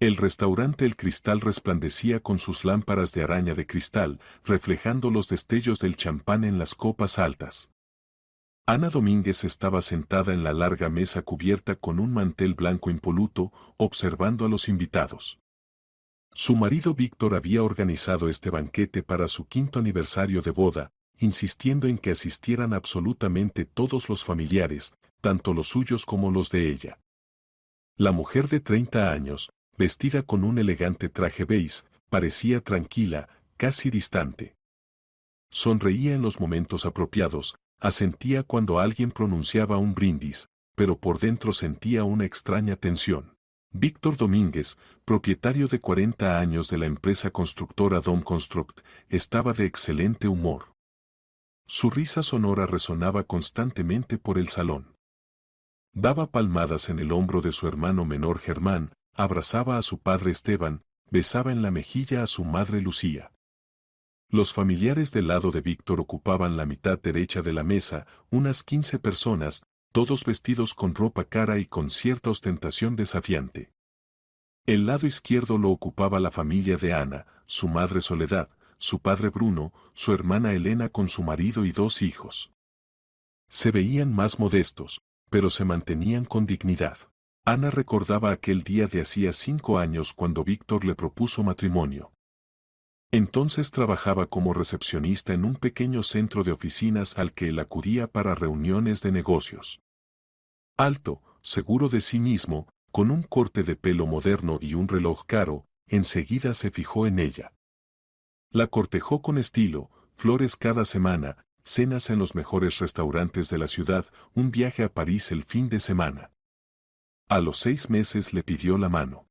El restaurante El Cristal resplandecía con sus lámparas de araña de cristal, reflejando los destellos del champán en las copas altas. Ana Domínguez estaba sentada en la larga mesa cubierta con un mantel blanco impoluto, observando a los invitados. Su marido Víctor había organizado este banquete para su 5º aniversario de boda, insistiendo en que asistieran absolutamente todos los familiares, tanto los suyos como los de ella. La mujer de 30 años, vestida con un elegante traje beige, parecía tranquila, casi distante. Sonreía en los momentos apropiados, asentía cuando alguien pronunciaba un brindis, pero por dentro sentía una extraña tensión. Víctor Domínguez, propietario de 40 años de la empresa constructora Dom Construct, estaba de excelente humor. Su risa sonora resonaba constantemente por el salón. Daba palmadas en el hombro de su hermano menor Germán, abrazaba a su padre Esteban, besaba en la mejilla a su madre Lucía. Los familiares del lado de Víctor ocupaban la mitad derecha de la mesa, unas 15 personas, todos vestidos con ropa cara y con cierta ostentación desafiante. El lado izquierdo lo ocupaba la familia de Ana, su madre Soledad, su padre Bruno, su hermana Elena con su marido y 2 hijos. Se veían más modestos, pero se mantenían con dignidad. Ana recordaba aquel día de hacía 5 años cuando Víctor le propuso matrimonio. Entonces trabajaba como recepcionista en un pequeño centro de oficinas al que él acudía para reuniones de negocios. Alto, seguro de sí mismo, con un corte de pelo moderno y un reloj caro, enseguida se fijó en ella. La cortejó con estilo, flores cada semana, cenas en los mejores restaurantes de la ciudad, un viaje a París el fin de semana. A los 6 meses le pidió la mano.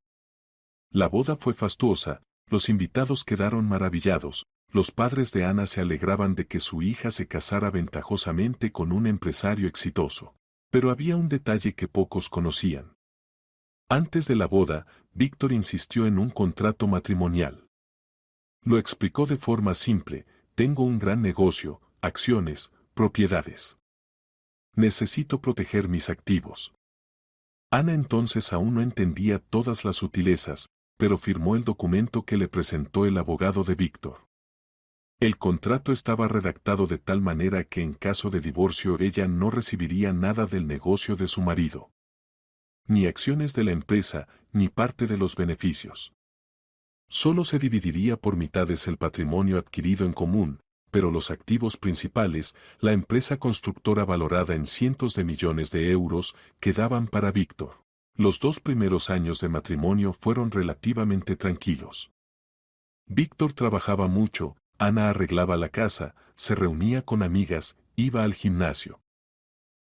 La boda fue fastuosa, los invitados quedaron maravillados, los padres de Ana se alegraban de que su hija se casara ventajosamente con un empresario exitoso. Pero había un detalle que pocos conocían. Antes de la boda, Víctor insistió en un contrato matrimonial. Lo explicó de forma simple: tengo un gran negocio, acciones, propiedades. Necesito proteger mis activos. Ana entonces aún no entendía todas las sutilezas, pero firmó el documento que le presentó el abogado de Víctor. El contrato estaba redactado de tal manera que en caso de divorcio ella no recibiría nada del negocio de su marido. Ni acciones de la empresa, ni parte de los beneficios. Solo se dividiría por mitades el patrimonio adquirido en común, pero los activos principales, la empresa constructora valorada en cientos de millones de euros, quedaban para Víctor. Los 2 primeros años de matrimonio fueron relativamente tranquilos. Víctor trabajaba mucho, Ana arreglaba la casa, se reunía con amigas, iba al gimnasio.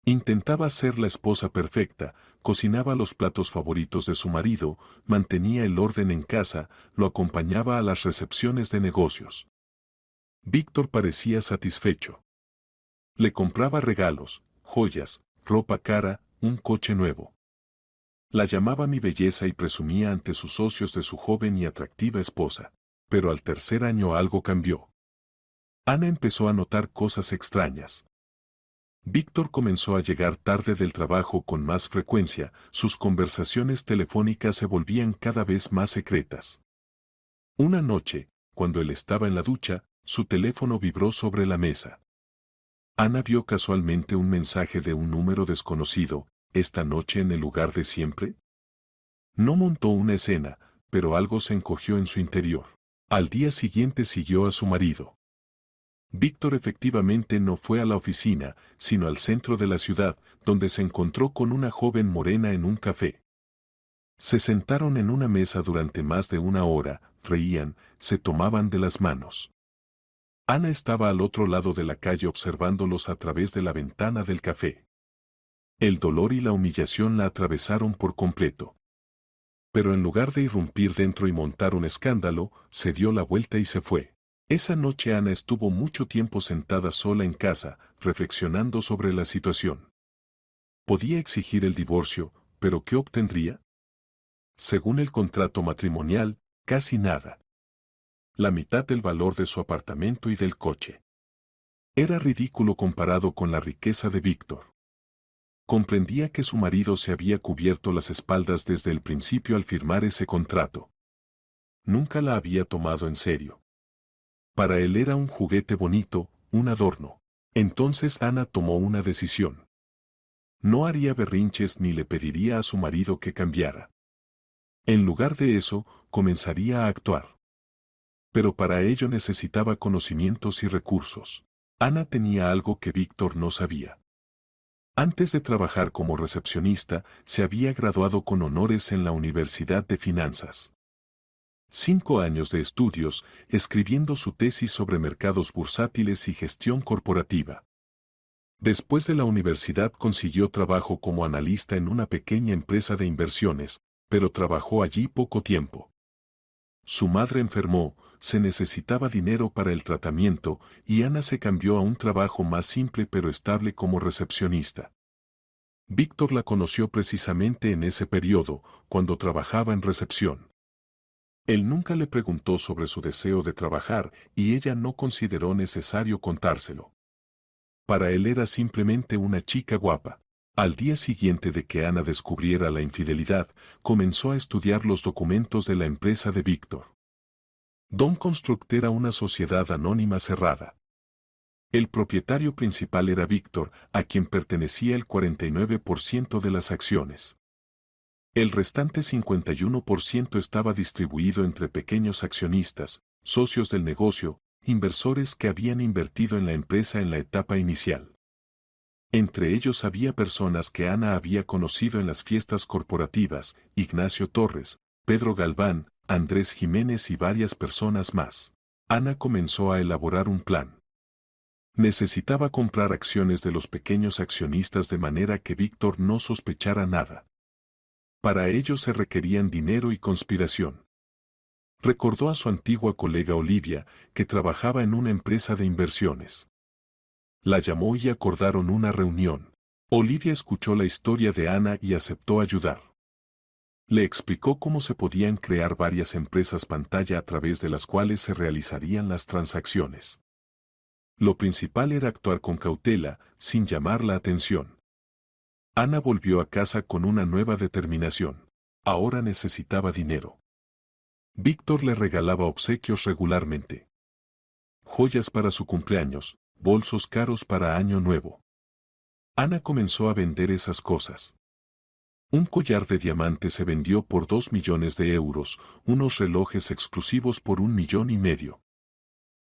Intentaba ser la esposa perfecta, cocinaba los platos favoritos de su marido, mantenía el orden en casa, lo acompañaba a las recepciones de negocios. Víctor parecía satisfecho. Le compraba regalos, joyas, ropa cara, un coche nuevo. La llamaba mi belleza y presumía ante sus socios de su joven y atractiva esposa. Pero al tercer año algo cambió. Ana empezó a notar cosas extrañas. Víctor comenzó a llegar tarde del trabajo con más frecuencia, sus conversaciones telefónicas se volvían cada vez más secretas. Una noche, cuando él estaba en la ducha, su teléfono vibró sobre la mesa. Ana vio casualmente un mensaje de un número desconocido: ¿esta noche en el lugar de siempre? No montó una escena, pero algo se encogió en su interior. Al día siguiente siguió a su marido. Víctor efectivamente no fue a la oficina, sino al centro de la ciudad, donde se encontró con una joven morena en un café. Se sentaron en una mesa durante más de 1 hora, reían, se tomaban de las manos. Ana estaba al otro lado de la calle observándolos a través de la ventana del café. El dolor y la humillación la atravesaron por completo. Pero en lugar de irrumpir dentro y montar un escándalo, se dio la vuelta y se fue. Esa noche Ana estuvo mucho tiempo sentada sola en casa, reflexionando sobre la situación. Podía exigir el divorcio, pero ¿qué obtendría? Según el contrato matrimonial, casi nada. La mitad del valor de su apartamento y del coche. Era ridículo comparado con la riqueza de Víctor. Comprendía que su marido se había cubierto las espaldas desde el principio al firmar ese contrato. Nunca la había tomado en serio. Para él era un juguete bonito, un adorno. Entonces Ana tomó una decisión. No haría berrinches ni le pediría a su marido que cambiara. En lugar de eso, comenzaría a actuar. Pero para ello necesitaba conocimientos y recursos. Ana tenía algo que Víctor no sabía. Antes de trabajar como recepcionista, se había graduado con honores en la Universidad de Finanzas. 5 años de estudios, escribiendo su tesis sobre mercados bursátiles y gestión corporativa. Después de la universidad consiguió trabajo como analista en una pequeña empresa de inversiones, pero trabajó allí poco tiempo. Su madre enfermó, se necesitaba dinero para el tratamiento y Ana se cambió a un trabajo más simple pero estable como recepcionista. Víctor la conoció precisamente en ese periodo, cuando trabajaba en recepción. Él nunca le preguntó sobre su deseo de trabajar y ella no consideró necesario contárselo. Para él era simplemente una chica guapa. Al día siguiente de que Ana descubriera la infidelidad, comenzó a estudiar los documentos de la empresa de Víctor. Dom Construct era una sociedad anónima cerrada. El propietario principal era Víctor, a quien pertenecía el 49% de las acciones. El restante 51% estaba distribuido entre pequeños accionistas, socios del negocio, inversores que habían invertido en la empresa en la etapa inicial. Entre ellos había personas que Ana había conocido en las fiestas corporativas, Ignacio Torres, Pedro Galván, Andrés Jiménez y varias personas más. Ana comenzó a elaborar un plan. Necesitaba comprar acciones de los pequeños accionistas de manera que Víctor no sospechara nada. Para ello se requerían dinero y conspiración. Recordó a su antigua colega Olivia, que trabajaba en una empresa de inversiones. La llamó y acordaron una reunión. Olivia escuchó la historia de Ana y aceptó ayudar. Le explicó cómo se podían crear varias empresas pantalla a través de las cuales se realizarían las transacciones. Lo principal era actuar con cautela, sin llamar la atención. Ana volvió a casa con una nueva determinación. Ahora necesitaba dinero. Víctor le regalaba obsequios regularmente. Joyas para su cumpleaños, bolsos caros para Año Nuevo. Ana comenzó a vender esas cosas. Un collar de diamantes se vendió por 2 millones de euros, unos relojes exclusivos por 1,5 millones.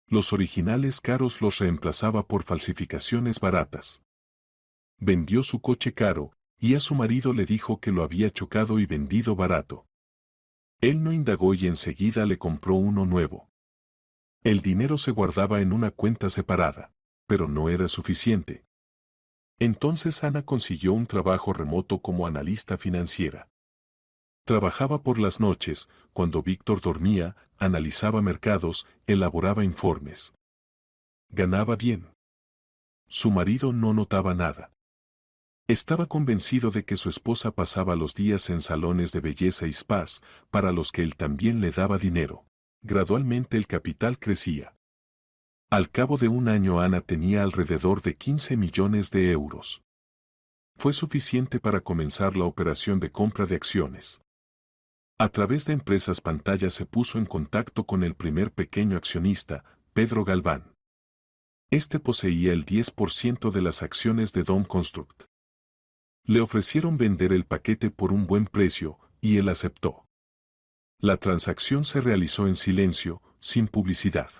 Los originales caros los reemplazaba por falsificaciones baratas. Vendió su coche caro, y a su marido le dijo que lo había chocado y vendido barato. Él no indagó y enseguida le compró uno nuevo. El dinero se guardaba en una cuenta separada, pero no era suficiente. Entonces Ana consiguió un trabajo remoto como analista financiera. Trabajaba por las noches, cuando Víctor dormía, analizaba mercados, elaboraba informes. Ganaba bien. Su marido no notaba nada. Estaba convencido de que su esposa pasaba los días en salones de belleza y spas, para los que él también le daba dinero. Gradualmente el capital crecía. Al cabo de un año Ana tenía alrededor de 15 millones de euros. Fue suficiente para comenzar la operación de compra de acciones. A través de empresas pantalla se puso en contacto con el primer pequeño accionista, Pedro Galván. Este poseía el 10% de las acciones de Dom Construct. Le ofrecieron vender el paquete por un buen precio, y él aceptó. La transacción se realizó en silencio, sin publicidad.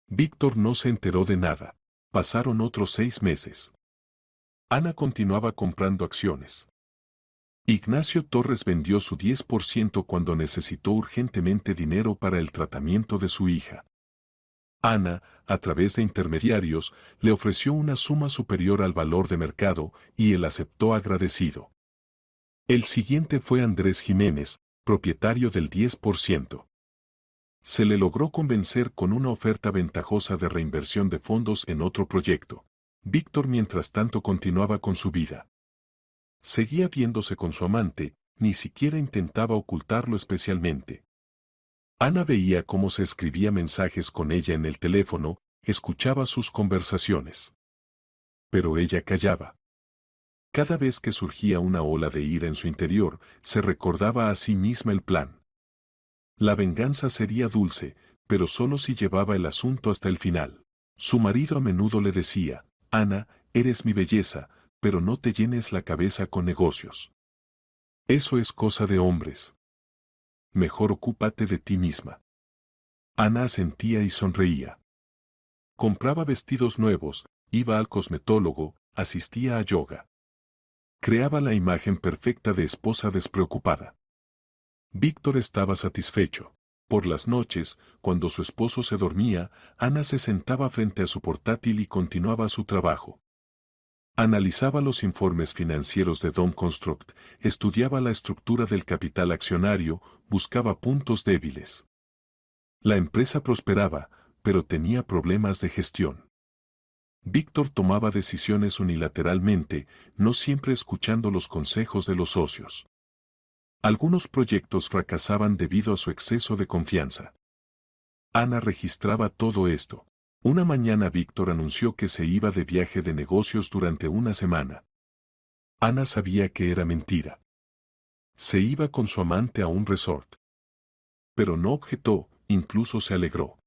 Víctor no se enteró de nada. Pasaron otros 6 meses. Ana continuaba comprando acciones. Ignacio Torres vendió su 10% cuando necesitó urgentemente dinero para el tratamiento de su hija. Ana, a través de intermediarios, le ofreció una suma superior al valor de mercado, y él aceptó agradecido. El siguiente fue Andrés Jiménez, propietario del 10%. Se le logró convencer con una oferta ventajosa de reinversión de fondos en otro proyecto. Víctor mientras tanto continuaba con su vida. Seguía viéndose con su amante, ni siquiera intentaba ocultarlo especialmente. Ana veía cómo se escribía mensajes con ella en el teléfono, escuchaba sus conversaciones. Pero ella callaba. Cada vez que surgía una ola de ira en su interior, se recordaba a sí misma el plan. La venganza sería dulce, pero solo si llevaba el asunto hasta el final. Su marido a menudo le decía, Ana, eres mi belleza, pero no te llenes la cabeza con negocios. Eso es cosa de hombres. Mejor ocúpate de ti misma. Ana asentía y sonreía. Compraba vestidos nuevos, iba al cosmetólogo, asistía a yoga. Creaba la imagen perfecta de esposa despreocupada. Víctor estaba satisfecho. Por las noches, cuando su esposo se dormía, Ana se sentaba frente a su portátil y continuaba su trabajo. Analizaba los informes financieros de Dom Construct, estudiaba la estructura del capital accionario, buscaba puntos débiles. La empresa prosperaba, pero tenía problemas de gestión. Víctor tomaba decisiones unilateralmente, no siempre escuchando los consejos de los socios. Algunos proyectos fracasaban debido a su exceso de confianza. Ana registraba todo esto. Una mañana Víctor anunció que se iba de viaje de negocios durante una semana. Ana sabía que era mentira. Se iba con su amante a un resort. Pero no objetó, incluso se alegró.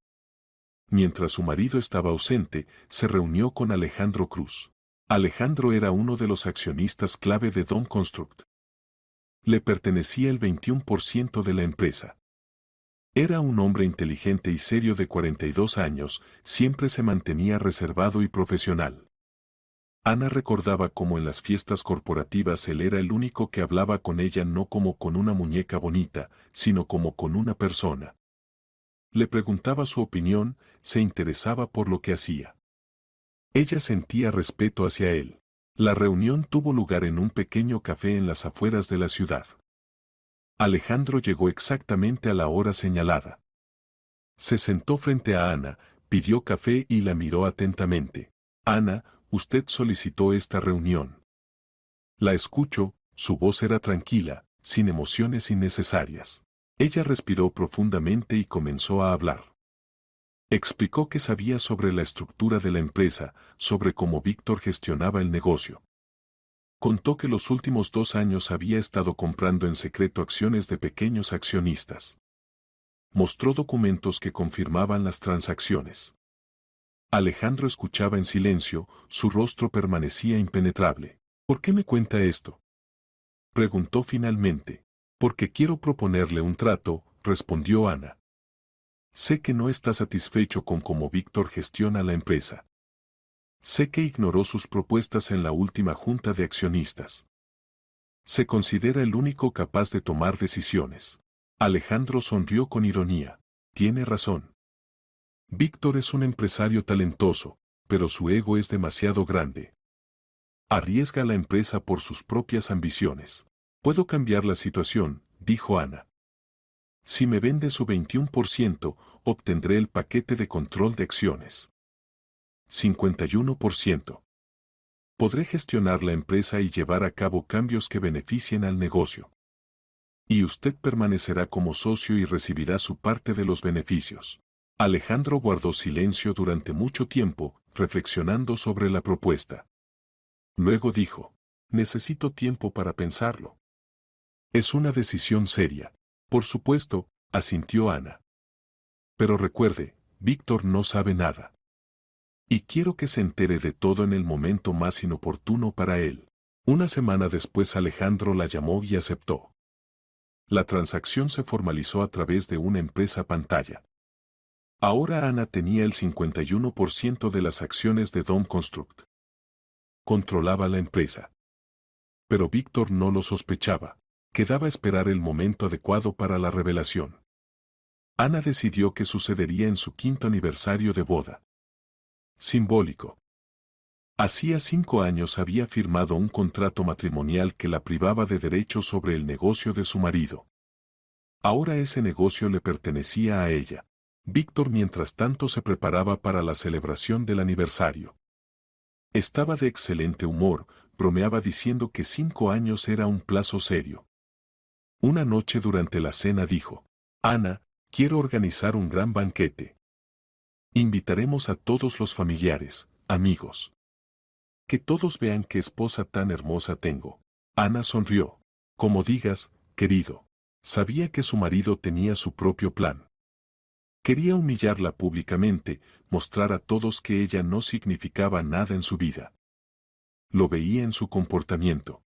Mientras su marido estaba ausente, se reunió con Alejandro Cruz. Alejandro era uno de los accionistas clave de Dom Construct. Le pertenecía el 21% de la empresa. Era un hombre inteligente y serio de 42 años, siempre se mantenía reservado y profesional. Ana recordaba cómo en las fiestas corporativas él era el único que hablaba con ella no como con una muñeca bonita, sino como con una persona. Le preguntaba su opinión, se interesaba por lo que hacía. Ella sentía respeto hacia él. La reunión tuvo lugar en un pequeño café en las afueras de la ciudad. Alejandro llegó exactamente a la hora señalada. Se sentó frente a Ana, pidió café y la miró atentamente. Ana, usted solicitó esta reunión. La escucho, su voz era tranquila, sin emociones innecesarias. Ella respiró profundamente y comenzó a hablar. Explicó que sabía sobre la estructura de la empresa, sobre cómo Víctor gestionaba el negocio. Contó que los últimos 2 años había estado comprando en secreto acciones de pequeños accionistas. Mostró documentos que confirmaban las transacciones. Alejandro escuchaba en silencio, su rostro permanecía impenetrable. ¿Por qué me cuenta esto?, preguntó finalmente. Porque quiero proponerle un trato, respondió Ana. Sé que no está satisfecho con cómo Víctor gestiona la empresa. Sé que ignoró sus propuestas en la última junta de accionistas. Se considera el único capaz de tomar decisiones. Alejandro sonrió con ironía. Tiene razón. Víctor es un empresario talentoso, pero su ego es demasiado grande. Arriesga la empresa por sus propias ambiciones. Puedo cambiar la situación, dijo Ana. Si me vende su 21%, obtendré el paquete de control de acciones. 51%. Podré gestionar la empresa y llevar a cabo cambios que beneficien al negocio. Y usted permanecerá como socio y recibirá su parte de los beneficios. Alejandro guardó silencio durante mucho tiempo, reflexionando sobre la propuesta. Luego dijo, necesito tiempo para pensarlo. Es una decisión seria. Por supuesto, asintió Ana. Pero recuerde, Víctor no sabe nada. Y quiero que se entere de todo en el momento más inoportuno para él. Una semana después Alejandro la llamó y aceptó. La transacción se formalizó a través de una empresa pantalla. Ahora Ana tenía el 51% de las acciones de Dom Construct. Controlaba la empresa. Pero Víctor no lo sospechaba. Quedaba esperar el momento adecuado para la revelación. Ana decidió que sucedería en su 5º aniversario de boda. Simbólico. Hacía 5 años había firmado un contrato matrimonial que la privaba de derechos sobre el negocio de su marido. Ahora ese negocio le pertenecía a ella. Víctor mientras tanto se preparaba para la celebración del aniversario. Estaba de excelente humor, bromeaba diciendo que 5 años era un plazo serio. Una noche durante la cena dijo, Ana, quiero organizar un gran banquete. Invitaremos a todos los familiares, amigos. Que todos vean qué esposa tan hermosa tengo. Ana sonrió. Como digas, querido. Sabía que su marido tenía su propio plan. Quería humillarla públicamente, mostrar a todos que ella no significaba nada en su vida. Lo veía en su comportamiento.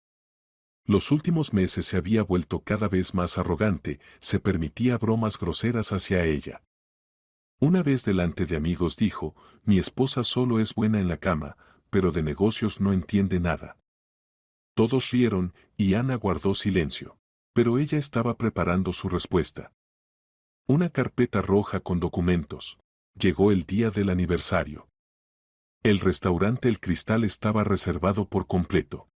Los últimos meses se había vuelto cada vez más arrogante, se permitía bromas groseras hacia ella. Una vez delante de amigos dijo, mi esposa solo es buena en la cama, pero de negocios no entiende nada. Todos rieron, y Ana guardó silencio. Pero ella estaba preparando su respuesta. Una carpeta roja con documentos. Llegó el día del aniversario. El restaurante El Cristal estaba reservado por completo.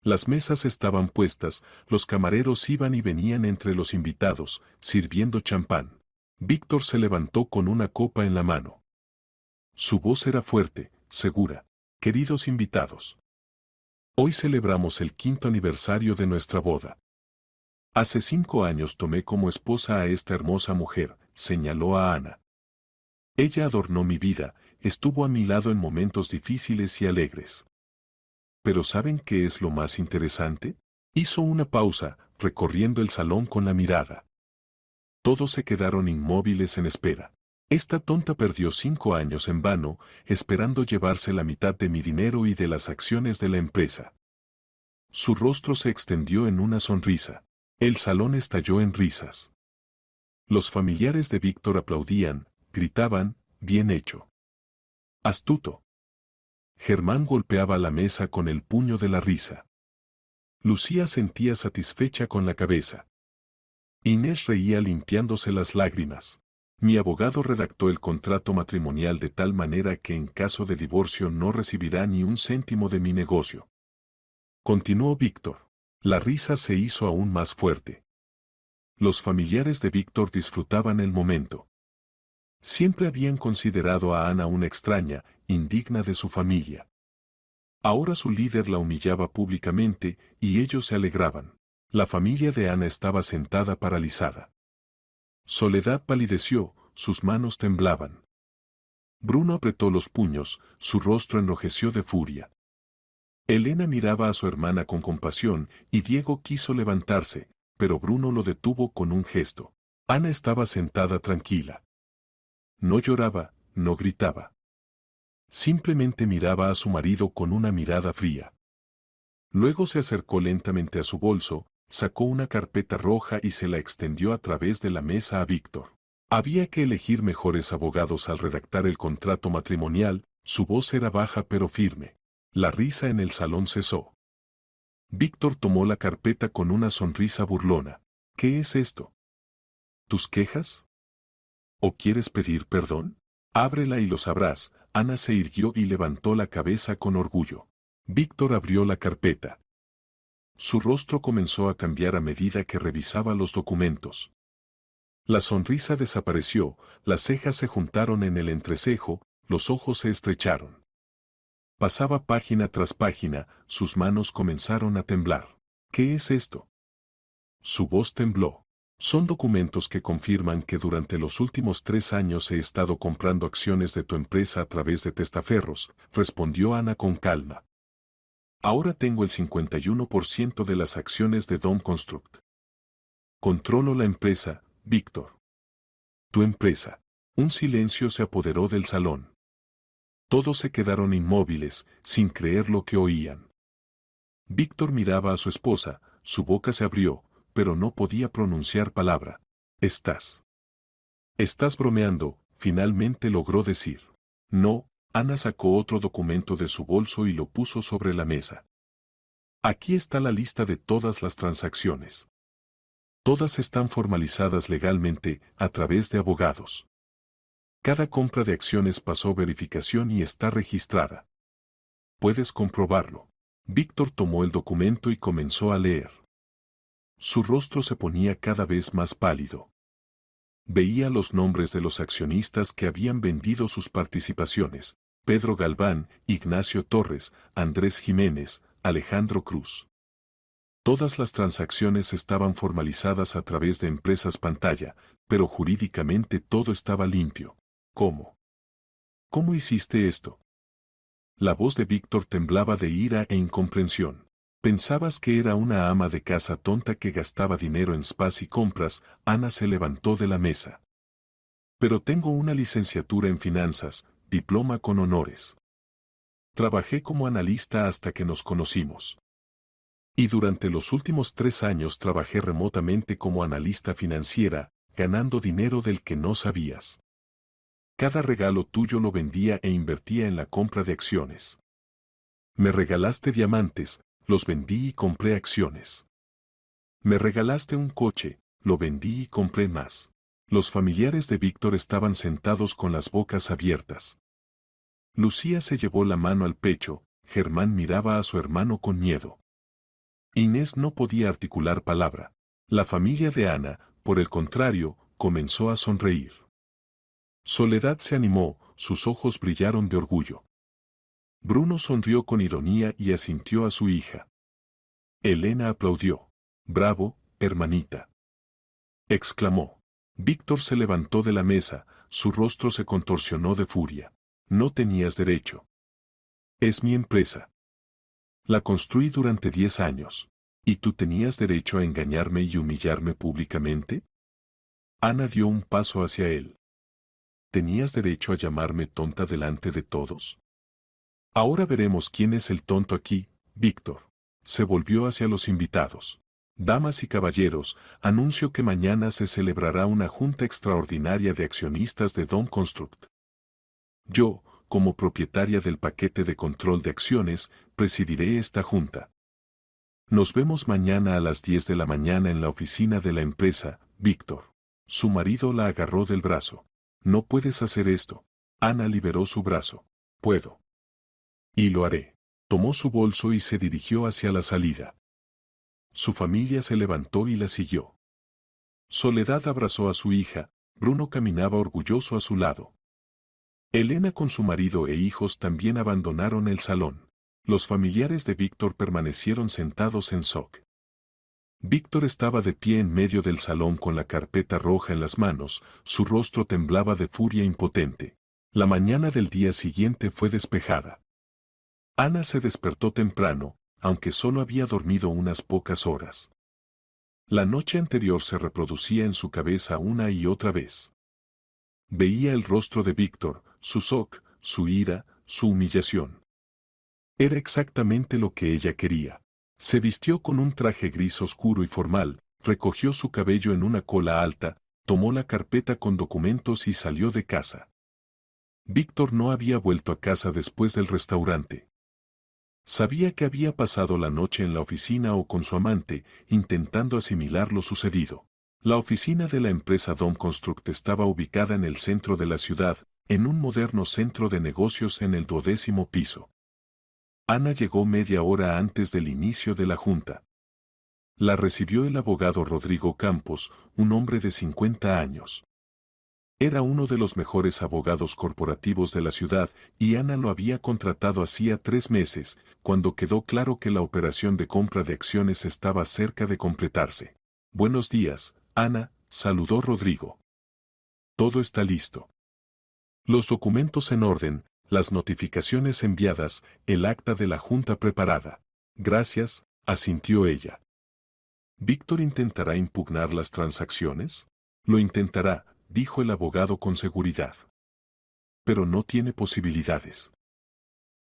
Las mesas estaban puestas, los camareros iban y venían entre los invitados, sirviendo champán. Víctor se levantó con una copa en la mano. Su voz era fuerte, segura. Queridos invitados. Hoy celebramos el 5º aniversario de nuestra boda. Hace 5 años tomé como esposa a esta hermosa mujer, señaló a Ana. Ella adornó mi vida, estuvo a mi lado en momentos difíciles y alegres. ¿Pero saben qué es lo más interesante? Hizo una pausa, recorriendo el salón con la mirada. Todos se quedaron inmóviles en espera. Esta tonta perdió 5 años en vano, esperando llevarse la mitad de mi dinero y de las acciones de la empresa. Su rostro se extendió en una sonrisa. El salón estalló en risas. Los familiares de Víctor aplaudían, gritaban, bien hecho. Astuto. Germán golpeaba la mesa con el puño de la risa. Lucía sentía satisfecha con la cabeza. Inés reía limpiándose las lágrimas. Mi abogado redactó el contrato matrimonial de tal manera que en caso de divorcio no recibirá ni un céntimo de mi negocio. Continuó Víctor. La risa se hizo aún más fuerte. Los familiares de Víctor disfrutaban el momento. Siempre habían considerado a Ana una extraña, indigna de su familia. Ahora su líder la humillaba públicamente y ellos se alegraban. La familia de Ana estaba sentada paralizada. Soledad palideció, sus manos temblaban. Bruno apretó los puños, su rostro enrojeció de furia. Elena miraba a su hermana con compasión y Diego quiso levantarse, pero Bruno lo detuvo con un gesto. Ana estaba sentada tranquila. No lloraba, no gritaba. Simplemente miraba a su marido con una mirada fría. Luego se acercó lentamente a su bolso, sacó una carpeta roja y se la extendió a través de la mesa a Víctor. Había que elegir mejores abogados al redactar el contrato matrimonial, su voz era baja pero firme. La risa en el salón cesó. Víctor tomó la carpeta con una sonrisa burlona. ¿Qué es esto? ¿Tus quejas? ¿O quieres pedir perdón? Ábrela y lo sabrás. Ana se irguió y levantó la cabeza con orgullo. Víctor abrió la carpeta. Su rostro comenzó a cambiar a medida que revisaba los documentos. La sonrisa desapareció, las cejas se juntaron en el entrecejo, los ojos se estrecharon. Pasaba página tras página, sus manos comenzaron a temblar. ¿Qué es esto? Su voz tembló. Son documentos que confirman que durante los últimos 3 años he estado comprando acciones de tu empresa a través de testaferros, respondió Ana con calma. Ahora tengo el 51% de las acciones de Dom Construct. Controlo la empresa, Víctor. Tu empresa. Un silencio se apoderó del salón. Todos se quedaron inmóviles, sin creer lo que oían. Víctor miraba a su esposa, su boca se abrió, pero no podía pronunciar palabra. Estás bromeando, finalmente logró decir. No, Ana sacó otro documento de su bolso y lo puso sobre la mesa. Aquí está la lista de todas las transacciones. Todas están formalizadas legalmente, a través de abogados. Cada compra de acciones pasó verificación y está registrada. Puedes comprobarlo. Víctor tomó el documento y comenzó a leer. Su rostro se ponía cada vez más pálido. Veía los nombres de los accionistas que habían vendido sus participaciones: Pedro Galván, Ignacio Torres, Andrés Jiménez, Alejandro Cruz. Todas las transacciones estaban formalizadas a través de empresas pantalla, pero jurídicamente todo estaba limpio. ¿Cómo? ¿Cómo hiciste esto? La voz de Víctor temblaba de ira e incomprensión. ¿Pensabas que era una ama de casa tonta que gastaba dinero en spas y compras? Ana se levantó de la mesa. Pero tengo una licenciatura en finanzas, diploma con honores. Trabajé como analista hasta que nos conocimos. Y durante los últimos 3 años trabajé remotamente como analista financiera, ganando dinero del que no sabías. Cada regalo tuyo lo vendía e invertía en la compra de acciones. Me regalaste diamantes, los vendí y compré acciones. Me regalaste un coche, lo vendí y compré más. Los familiares de Víctor estaban sentados con las bocas abiertas. Lucía se llevó la mano al pecho, Germán miraba a su hermano con miedo. Inés no podía articular palabra. La familia de Ana, por el contrario, comenzó a sonreír. Soledad se animó, sus ojos brillaron de orgullo. Bruno sonrió con ironía y asintió a su hija. Elena aplaudió. «Bravo, hermanita», exclamó. Víctor se levantó de la mesa, su rostro se contorsionó de furia. «No tenías derecho. Es mi empresa. La construí durante 10 años. ¿Y tú tenías derecho a engañarme y humillarme públicamente?» Ana dio un paso hacia él. ¿Tenías derecho a llamarme tonta delante de todos? Ahora veremos quién es el tonto aquí, Víctor. Se volvió hacia los invitados. Damas y caballeros, anuncio que mañana se celebrará una junta extraordinaria de accionistas de Dom Construct. Yo, como propietaria del paquete de control de acciones, presidiré esta junta. Nos vemos mañana a las 10 de la mañana en la oficina de la empresa, Víctor. Su marido la agarró del brazo. No puedes hacer esto. Ana liberó su brazo. Puedo. Y lo haré. Tomó su bolso y se dirigió hacia la salida. Su familia se levantó y la siguió. Soledad abrazó a su hija, Bruno caminaba orgulloso a su lado. Elena con su marido e hijos también abandonaron el salón. Los familiares de Víctor permanecieron sentados en shock. Víctor estaba de pie en medio del salón con la carpeta roja en las manos, su rostro temblaba de furia impotente. La mañana del día siguiente fue despejada. Ana se despertó temprano, aunque solo había dormido unas pocas horas. La noche anterior se reproducía en su cabeza una y otra vez. Veía el rostro de Víctor, su shock, su ira, su humillación. Era exactamente lo que ella quería. Se vistió con un traje gris oscuro y formal, recogió su cabello en una cola alta, tomó la carpeta con documentos y salió de casa. Víctor no había vuelto a casa después del restaurante. Sabía que había pasado la noche en la oficina o con su amante, intentando asimilar lo sucedido. La oficina de la empresa Dom Construct estaba ubicada en el centro de la ciudad, en un moderno centro de negocios en el 12º piso. Ana llegó media hora antes del inicio de la junta. La recibió el abogado Rodrigo Campos, un hombre de 50 años. Era uno de los mejores abogados corporativos de la ciudad y Ana lo había contratado hacía 3 meses, cuando quedó claro que la operación de compra de acciones estaba cerca de completarse. «Buenos días, Ana», saludó Rodrigo. «Todo está listo. Los documentos en orden, las notificaciones enviadas, el acta de la junta preparada». «Gracias», asintió ella. «¿Víctor intentará impugnar las transacciones?» «Lo intentará», dijo el abogado con seguridad. «Pero no tiene posibilidades.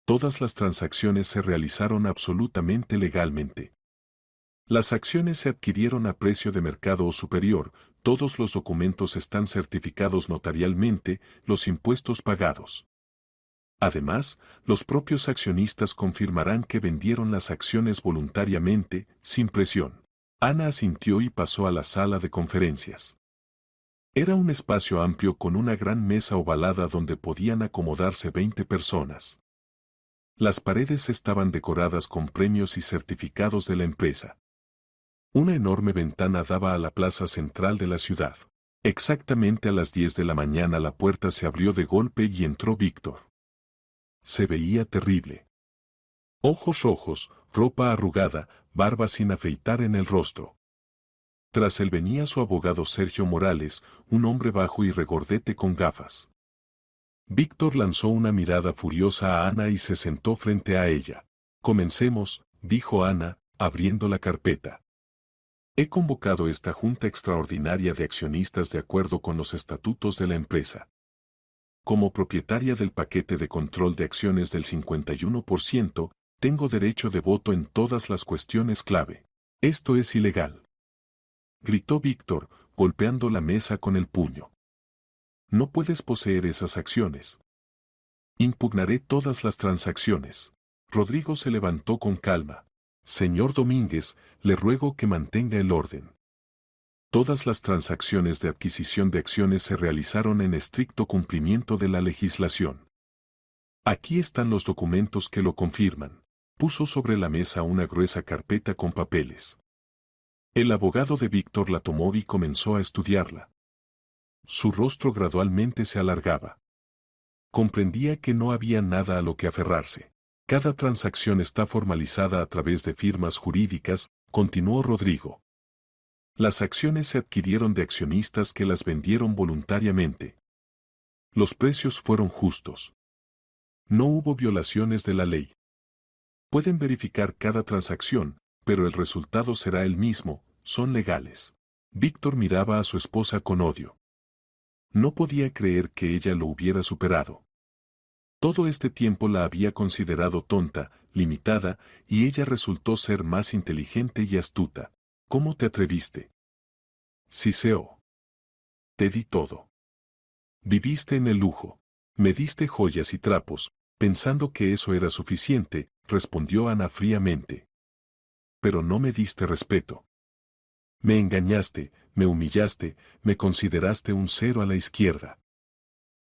Todas las transacciones se realizaron absolutamente legalmente. Las acciones se adquirieron a precio de mercado o superior, todos los documentos están certificados notarialmente, los impuestos pagados. Además, los propios accionistas confirmarán que vendieron las acciones voluntariamente, sin presión». Ana asintió y pasó a la sala de conferencias. Era un espacio amplio con una gran mesa ovalada donde podían acomodarse 20 personas. Las paredes estaban decoradas con premios y certificados de la empresa. Una enorme ventana daba a la plaza central de la ciudad. Exactamente a las 10 de la mañana la puerta se abrió de golpe y entró Víctor. Se veía terrible. Ojos rojos, ropa arrugada, barba sin afeitar en el rostro. Tras él venía su abogado Sergio Morales, un hombre bajo y regordete con gafas. Víctor lanzó una mirada furiosa a Ana y se sentó frente a ella. Comencemos, dijo Ana, abriendo la carpeta. He convocado esta junta extraordinaria de accionistas de acuerdo con los estatutos de la empresa. Como propietaria del paquete de control de acciones del 51%, tengo derecho de voto en todas las cuestiones clave. Esto es ilegal. Gritó Víctor, golpeando la mesa con el puño. No puedes poseer esas acciones. Impugnaré todas las transacciones. Rodrigo se levantó con calma. Señor Domínguez, le ruego que mantenga el orden. Todas las transacciones de adquisición de acciones se realizaron en estricto cumplimiento de la legislación. Aquí están los documentos que lo confirman. Puso sobre la mesa una gruesa carpeta con papeles. El abogado de Víctor la tomó y comenzó a estudiarla. Su rostro gradualmente se alargaba. Comprendía que no había nada a lo que aferrarse. Cada transacción está formalizada a través de firmas jurídicas, continuó Rodrigo. Las acciones se adquirieron de accionistas que las vendieron voluntariamente. Los precios fueron justos. No hubo violaciones de la ley. Pueden verificar cada transacción, pero el resultado será el mismo, son legales. Víctor miraba a su esposa con odio. No podía creer que ella lo hubiera superado. Todo este tiempo la había considerado tonta, limitada, y ella resultó ser más inteligente y astuta. ¿Cómo te atreviste? Siseo. Te di todo. Viviste en el lujo. Me diste joyas y trapos, pensando que eso era suficiente, respondió Ana fríamente. Pero no me diste respeto. Me engañaste, me humillaste, me consideraste un cero a la izquierda.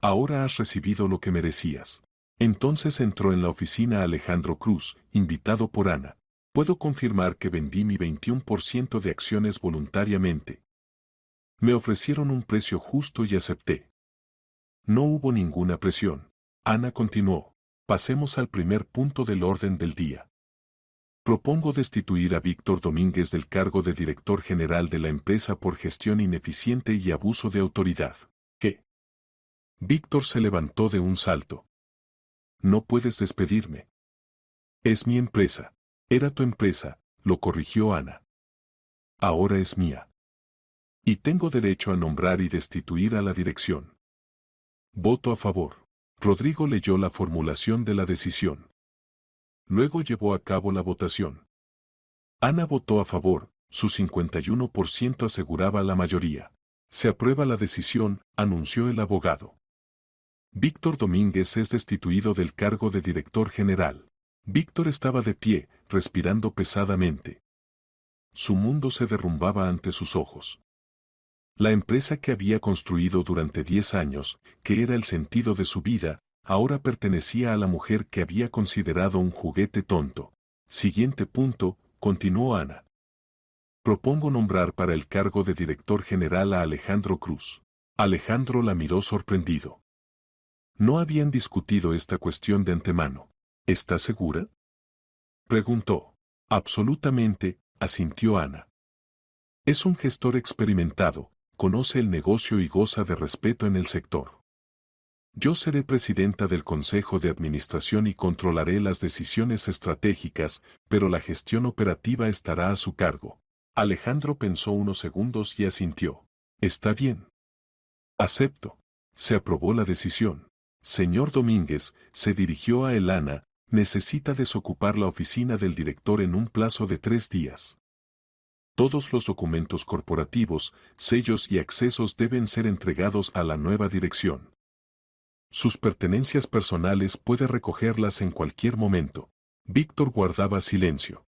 Ahora has recibido lo que merecías. Entonces entró en la oficina Alejandro Cruz, invitado por Ana. Puedo confirmar que vendí mi 21% de acciones voluntariamente. Me ofrecieron un precio justo y acepté. No hubo ninguna presión. Ana continuó. Pasemos al primer punto del orden del día. Propongo destituir a Víctor Domínguez del cargo de director general de la empresa por gestión ineficiente y abuso de autoridad. ¿Qué? Víctor se levantó de un salto. No puedes despedirme. Es mi empresa. Era tu empresa, lo corrigió Ana. Ahora es mía. Y tengo derecho a nombrar y destituir a la dirección. Voto a favor. Rodrigo leyó la formulación de la decisión. Luego llevó a cabo la votación. Ana votó a favor, su 51% aseguraba la mayoría. Se aprueba la decisión, anunció el abogado. Víctor Domínguez es destituido del cargo de director general. Víctor estaba de pie, respirando pesadamente. Su mundo se derrumbaba ante sus ojos. La empresa que había construido durante 10 años, que era el sentido de su vida, ahora pertenecía a la mujer que había considerado un juguete tonto. Siguiente punto, continuó Ana. Propongo nombrar para el cargo de director general a Alejandro Cruz. Alejandro la miró sorprendido. No habían discutido esta cuestión de antemano. ¿Estás segura? Preguntó. Absolutamente, asintió Ana. Es un gestor experimentado, conoce el negocio y goza de respeto en el sector. Yo seré presidenta del Consejo de Administración y controlaré las decisiones estratégicas, pero la gestión operativa estará a su cargo. Alejandro pensó unos segundos y asintió. Está bien. Acepto. Se aprobó la decisión. Señor Domínguez, se dirigió a Elana, necesita desocupar la oficina del director en un plazo de 3 días. Todos los documentos corporativos, sellos y accesos deben ser entregados a la nueva dirección. Sus pertenencias personales puede recogerlas en cualquier momento. Víctor guardaba silencio.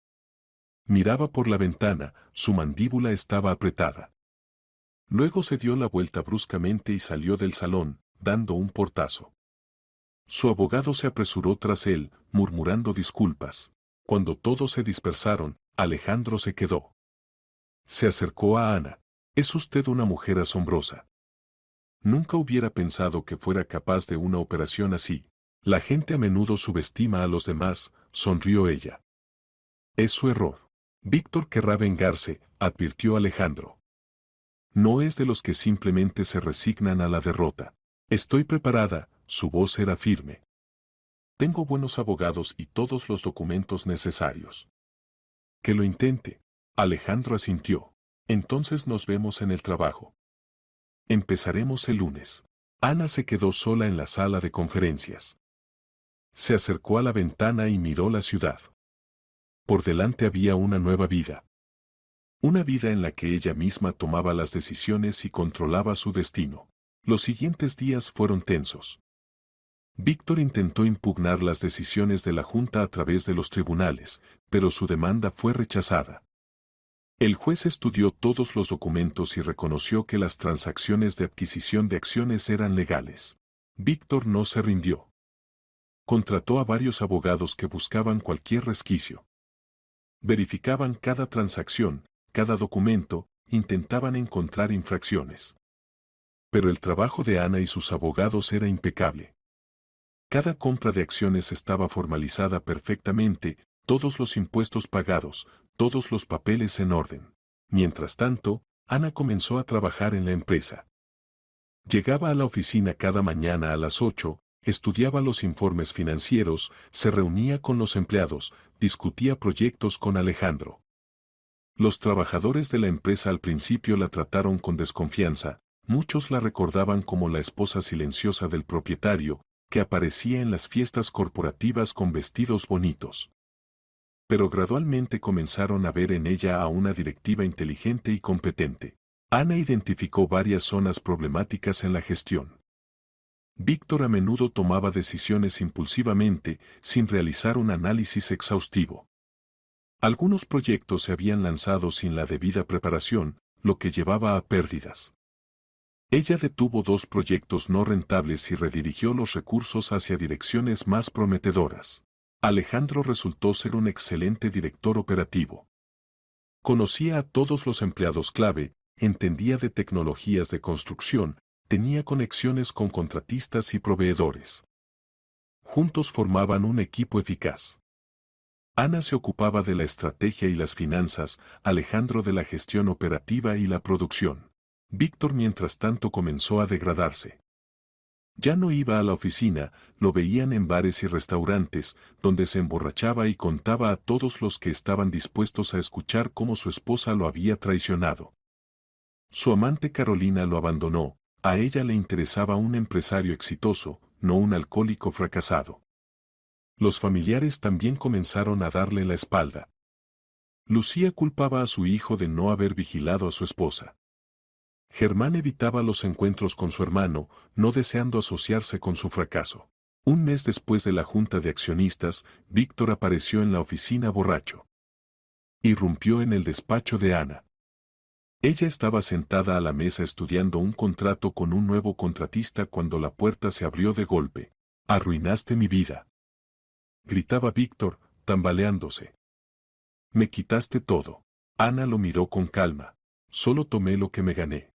Miraba por la ventana, su mandíbula estaba apretada. Luego se dio la vuelta bruscamente y salió del salón, dando un portazo. Su abogado se apresuró tras él, murmurando disculpas. Cuando todos se dispersaron, Alejandro se quedó. Se acercó a Ana. Es usted una mujer asombrosa. Nunca hubiera pensado que fuera capaz de una operación así. La gente a menudo subestima a los demás, sonrió ella. Es su error. Víctor querrá vengarse, advirtió Alejandro. No es de los que simplemente se resignan a la derrota. Estoy preparada, su voz era firme. Tengo buenos abogados y todos los documentos necesarios. Que lo intente. Alejandro asintió. Entonces nos vemos en el trabajo. Empezaremos el lunes. Ana se quedó sola en la sala de conferencias. Se acercó a la ventana y miró la ciudad. Por delante había una nueva vida. Una vida en la que ella misma tomaba las decisiones y controlaba su destino. Los siguientes días fueron tensos. Víctor intentó impugnar las decisiones de la Junta a través de los tribunales, pero su demanda fue rechazada. El juez estudió todos los documentos y reconoció que las transacciones de adquisición de acciones eran legales. Víctor no se rindió. Contrató a varios abogados que buscaban cualquier resquicio. Verificaban cada transacción, cada documento, intentaban encontrar infracciones. Pero el trabajo de Ana y sus abogados era impecable. Cada compra de acciones estaba formalizada perfectamente, todos los impuestos pagados, todos los papeles en orden. Mientras tanto, Ana comenzó a trabajar en la empresa. Llegaba a la oficina cada mañana a las 8, estudiaba los informes financieros, se reunía con los empleados, discutía proyectos con Alejandro. Los trabajadores de la empresa al principio la trataron con desconfianza, muchos la recordaban como la esposa silenciosa del propietario, que aparecía en las fiestas corporativas con vestidos bonitos. Pero gradualmente comenzaron a ver en ella a una directiva inteligente y competente. Ana identificó varias zonas problemáticas en la gestión. Víctor a menudo tomaba decisiones impulsivamente, sin realizar un análisis exhaustivo. Algunos proyectos se habían lanzado sin la debida preparación, lo que llevaba a pérdidas. Ella detuvo 2 proyectos no rentables y redirigió los recursos hacia direcciones más prometedoras. Alejandro resultó ser un excelente director operativo. Conocía a todos los empleados clave, entendía de tecnologías de construcción, tenía conexiones con contratistas y proveedores. Juntos formaban un equipo eficaz. Ana se ocupaba de la estrategia y las finanzas, Alejandro de la gestión operativa y la producción. Víctor mientras tanto comenzó a degradarse. Ya no iba a la oficina, lo veían en bares y restaurantes, donde se emborrachaba y contaba a todos los que estaban dispuestos a escuchar cómo su esposa lo había traicionado. Su amante Carolina lo abandonó, a ella le interesaba un empresario exitoso, no un alcohólico fracasado. Los familiares también comenzaron a darle la espalda. Lucía culpaba a su hijo de no haber vigilado a su esposa. Germán evitaba los encuentros con su hermano, no deseando asociarse con su fracaso. Un mes después de la junta de accionistas, Víctor apareció en la oficina borracho. Irrumpió en el despacho de Ana. Ella estaba sentada a la mesa estudiando un contrato con un nuevo contratista cuando la puerta se abrió de golpe. «Arruinaste mi vida», gritaba Víctor, tambaleándose. «Me quitaste todo». Ana lo miró con calma. «Solo tomé lo que me gané.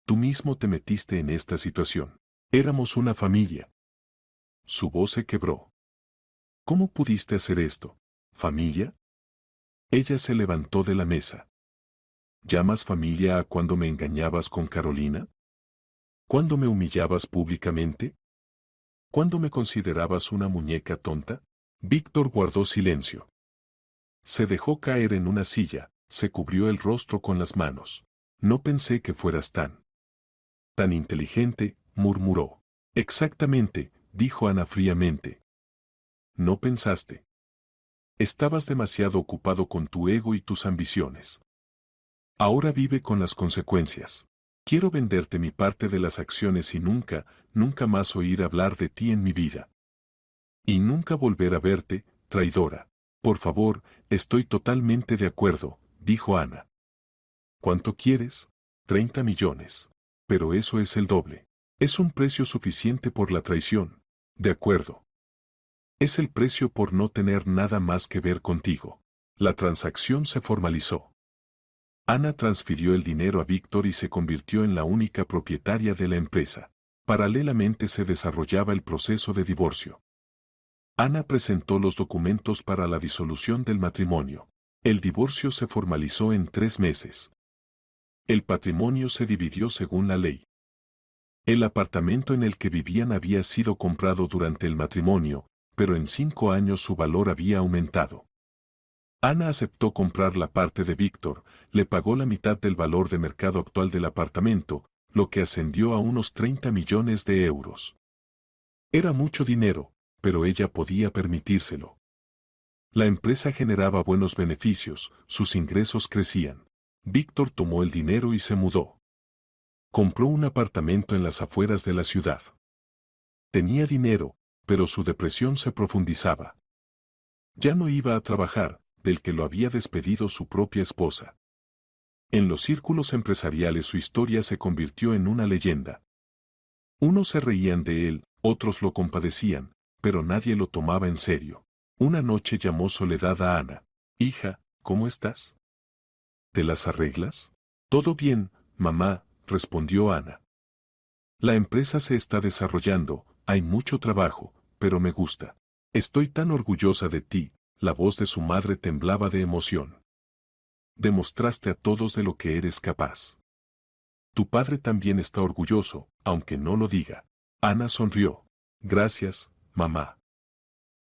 Tú mismo te metiste en esta situación. Éramos una familia». Su voz se quebró. «¿Cómo pudiste hacer esto? ¿Familia?». Ella se levantó de la mesa. ¿Llamas familia a cuando me engañabas con Carolina? ¿Cuándo me humillabas públicamente? ¿Cuándo me considerabas una muñeca tonta? Víctor guardó silencio. Se dejó caer en una silla, se cubrió el rostro con las manos. «No pensé que fueras tan inteligente», murmuró. «Exactamente», dijo Ana fríamente. «No pensaste. Estabas demasiado ocupado con tu ego y tus ambiciones. Ahora vive con las consecuencias. Quiero venderte mi parte de las acciones y nunca, nunca más oír hablar de ti en mi vida. Y nunca volver a verte, traidora». «Por favor, estoy totalmente de acuerdo», dijo Ana. «¿Cuánto quieres?» 30 millones. Pero eso es el doble. Es un precio suficiente por la traición. De acuerdo. Es el precio por no tener nada más que ver contigo. La transacción se formalizó. Ana transfirió el dinero a Víctor y se convirtió en la única propietaria de la empresa. Paralelamente se desarrollaba el proceso de divorcio. Ana presentó los documentos para la disolución del matrimonio. El divorcio se formalizó en 3 meses. El patrimonio se dividió según la ley. El apartamento en el que vivían había sido comprado durante el matrimonio, pero en 5 años su valor había aumentado. Ana aceptó comprar la parte de Víctor, le pagó la mitad del valor de mercado actual del apartamento, lo que ascendió a unos 30 millones de euros. Era mucho dinero, pero ella podía permitírselo. La empresa generaba buenos beneficios, sus ingresos crecían. Víctor tomó el dinero y se mudó. Compró un apartamento en las afueras de la ciudad. Tenía dinero, pero su depresión se profundizaba. Ya no iba a trabajar, del que lo había despedido su propia esposa. En los círculos empresariales su historia se convirtió en una leyenda. Unos se reían de él, otros lo compadecían, pero nadie lo tomaba en serio. Una noche llamó Soledad a Ana. «Hija, ¿cómo estás? ¿Te las arreglas?» «Todo bien, mamá», respondió Ana. «La empresa se está desarrollando, hay mucho trabajo, pero me gusta. Estoy tan orgullosa de ti». La voz de su madre temblaba de emoción. «Demostraste a todos de lo que eres capaz. Tu padre también está orgulloso, aunque no lo diga». Ana sonrió. «Gracias, mamá.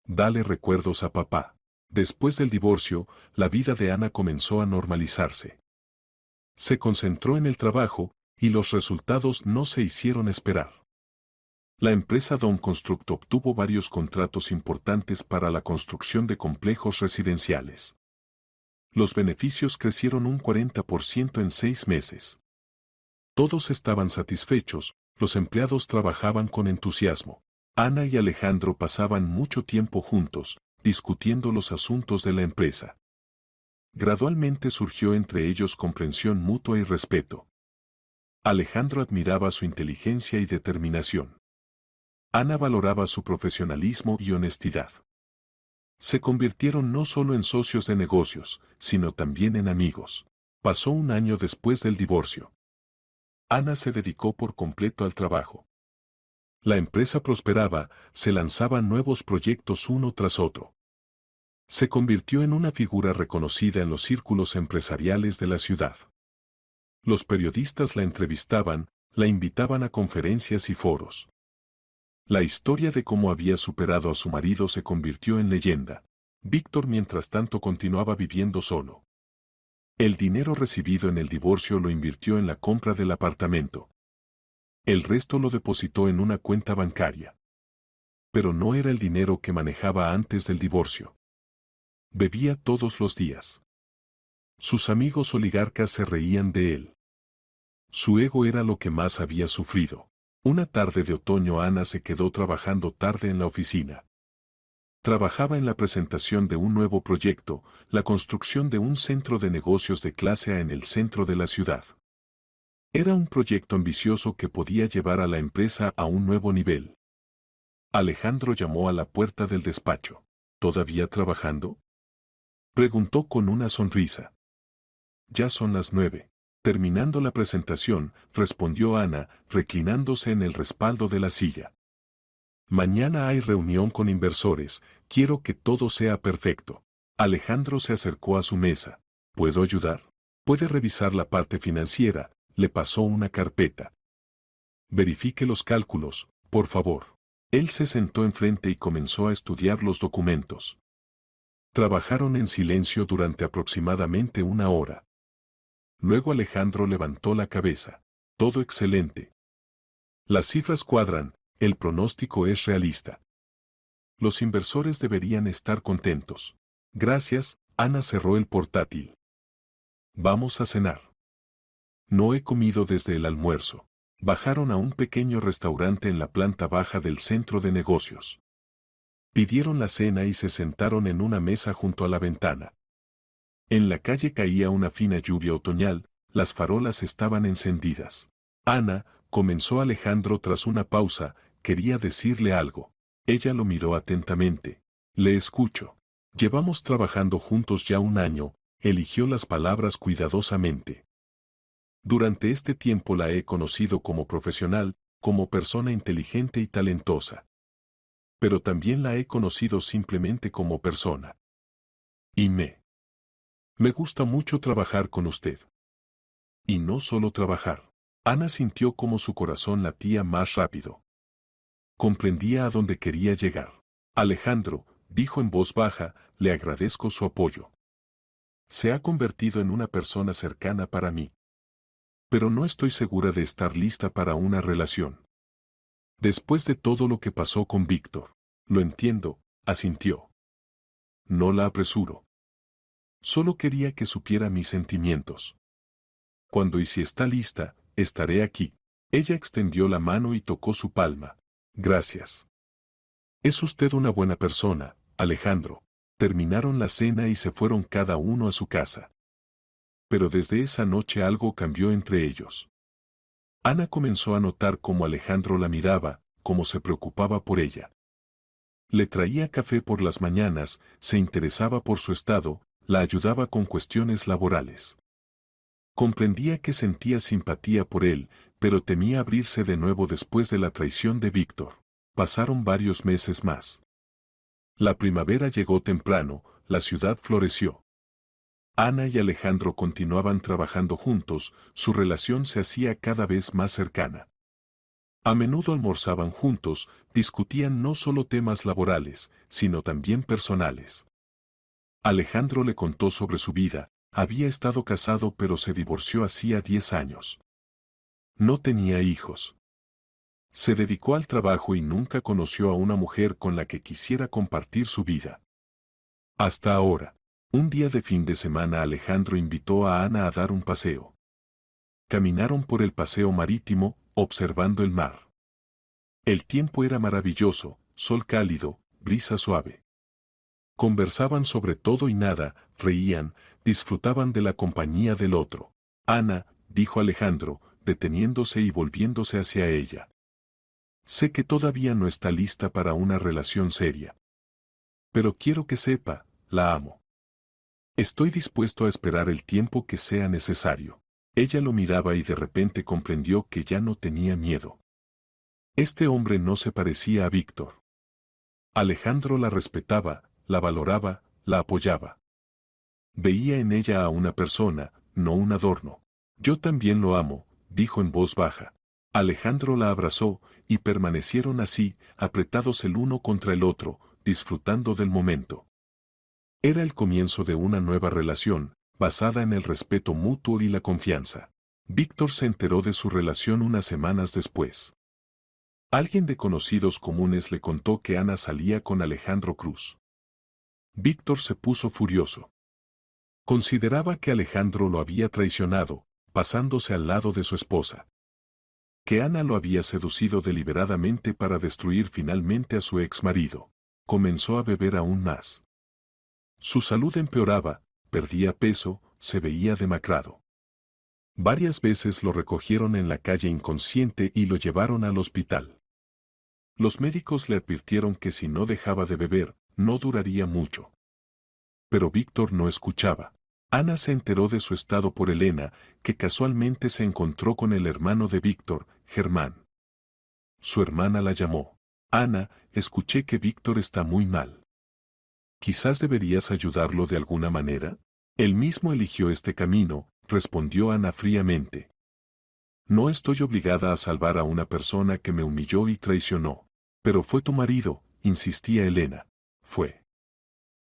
Dale recuerdos a papá». Después del divorcio, la vida de Ana comenzó a normalizarse. Se concentró en el trabajo, y los resultados no se hicieron esperar. La empresa Don Construct obtuvo varios contratos importantes para la construcción de complejos residenciales. Los beneficios crecieron un 40% en 6 meses. Todos estaban satisfechos, los empleados trabajaban con entusiasmo. Ana y Alejandro pasaban mucho tiempo juntos, discutiendo los asuntos de la empresa. Gradualmente surgió entre ellos comprensión mutua y respeto. Alejandro admiraba su inteligencia y determinación. Ana valoraba su profesionalismo y honestidad. Se convirtieron no solo en socios de negocios, sino también en amigos. Pasó un año después del divorcio. Ana se dedicó por completo al trabajo. La empresa prosperaba, se lanzaban nuevos proyectos uno tras otro. Se convirtió en una figura reconocida en los círculos empresariales de la ciudad. Los periodistas la entrevistaban, la invitaban a conferencias y foros. La historia de cómo había superado a su marido se convirtió en leyenda. Víctor mientras tanto continuaba viviendo solo. El dinero recibido en el divorcio lo invirtió en la compra del apartamento. El resto lo depositó en una cuenta bancaria. Pero no era el dinero que manejaba antes del divorcio. Bebía todos los días. Sus amigos oligarcas se reían de él. Su ego era lo que más había sufrido. Una tarde de otoño Ana se quedó trabajando tarde en la oficina. Trabajaba en la presentación de un nuevo proyecto, la construcción de un centro de negocios de clase A en el centro de la ciudad. Era un proyecto ambicioso que podía llevar a la empresa a un nuevo nivel. Alejandro llamó a la puerta del despacho. ¿Todavía trabajando?, preguntó con una sonrisa. Ya son las 9. Terminando la presentación, respondió Ana, reclinándose en el respaldo de la silla. Mañana hay reunión con inversores, quiero que todo sea perfecto. Alejandro se acercó a su mesa. ¿Puedo ayudar? Puede revisar la parte financiera, le pasó una carpeta. Verifique los cálculos, por favor. Él se sentó enfrente y comenzó a estudiar los documentos. Trabajaron en silencio durante aproximadamente 1 hora. Luego Alejandro levantó la cabeza. Todo excelente. Las cifras cuadran, el pronóstico es realista. Los inversores deberían estar contentos. Gracias, Ana cerró el portátil. Vamos a cenar. No he comido desde el almuerzo. Bajaron a un pequeño restaurante en la planta baja del centro de negocios. Pidieron la cena y se sentaron en una mesa junto a la ventana. En la calle caía una fina lluvia otoñal, las farolas estaban encendidas. Ana, comenzó Alejandro tras una pausa, quería decirle algo. Ella lo miró atentamente. Le escucho. Llevamos trabajando juntos ya 1 año, eligió las palabras cuidadosamente. Durante este tiempo la he conocido como profesional, como persona inteligente y talentosa. Pero también la he conocido simplemente como persona. Y me gusta mucho trabajar con usted. Y no solo trabajar. Ana sintió como su corazón latía más rápido. Comprendía a dónde quería llegar. Alejandro, dijo en voz baja, le agradezco su apoyo. Se ha convertido en una persona cercana para mí. Pero no estoy segura de estar lista para una relación. Después de todo lo que pasó con Víctor. Lo entiendo, asintió. No la apresuro. Solo quería que supiera mis sentimientos. Cuando y si está lista, estaré aquí. Ella extendió la mano y tocó su palma. Gracias. Es usted una buena persona, Alejandro. Terminaron la cena y se fueron cada uno a su casa. Pero desde esa noche algo cambió entre ellos. Ana comenzó a notar cómo Alejandro la miraba, cómo se preocupaba por ella. Le traía café por las mañanas, se interesaba por su estado, la ayudaba con cuestiones laborales. Comprendía que sentía simpatía por él, pero temía abrirse de nuevo después de la traición de Víctor. Pasaron varios meses más. La primavera llegó temprano, la ciudad floreció. Ana y Alejandro continuaban trabajando juntos, su relación se hacía cada vez más cercana. A menudo almorzaban juntos, discutían no solo temas laborales, sino también personales. Alejandro le contó sobre su vida, había estado casado pero se divorció hacía 10 años. No tenía hijos. Se dedicó al trabajo y nunca conoció a una mujer con la que quisiera compartir su vida. Hasta ahora. Un día de fin de semana Alejandro invitó a Ana a dar un paseo. Caminaron por el paseo marítimo, observando el mar. El tiempo era maravilloso, sol cálido, brisa suave. Conversaban sobre todo y nada, reían, disfrutaban de la compañía del otro. Ana, dijo Alejandro, deteniéndose y volviéndose hacia ella. Sé que todavía no está lista para una relación seria. Pero quiero que sepa, la amo. Estoy dispuesto a esperar el tiempo que sea necesario. Ella lo miraba y de repente comprendió que ya no tenía miedo. Este hombre no se parecía a Víctor. Alejandro la respetaba, la valoraba, la apoyaba. Veía en ella a una persona, no un adorno. Yo también lo amo, dijo en voz baja. Alejandro la abrazó, y permanecieron así, apretados el uno contra el otro, disfrutando del momento. Era el comienzo de una nueva relación, basada en el respeto mutuo y la confianza. Víctor se enteró de su relación unas semanas después. Alguien de conocidos comunes le contó que Ana salía con Alejandro Cruz. Víctor se puso furioso. Consideraba que Alejandro lo había traicionado, pasándose al lado de su esposa. Que Ana lo había seducido deliberadamente para destruir finalmente a su ex marido. Comenzó a beber aún más. Su salud empeoraba, perdía peso, se veía demacrado. Varias veces lo recogieron en la calle inconsciente y lo llevaron al hospital. Los médicos le advirtieron que si no dejaba de beber, no duraría mucho. Pero Víctor no escuchaba. Ana se enteró de su estado por Elena, que casualmente se encontró con el hermano de Víctor, Germán. Su hermana la llamó. Ana, escuché que Víctor está muy mal. ¿Quizás deberías ayudarlo de alguna manera? Él mismo eligió este camino, respondió Ana fríamente. No estoy obligada a salvar a una persona que me humilló y traicionó. Pero fue tu marido, insistía Elena. Fue.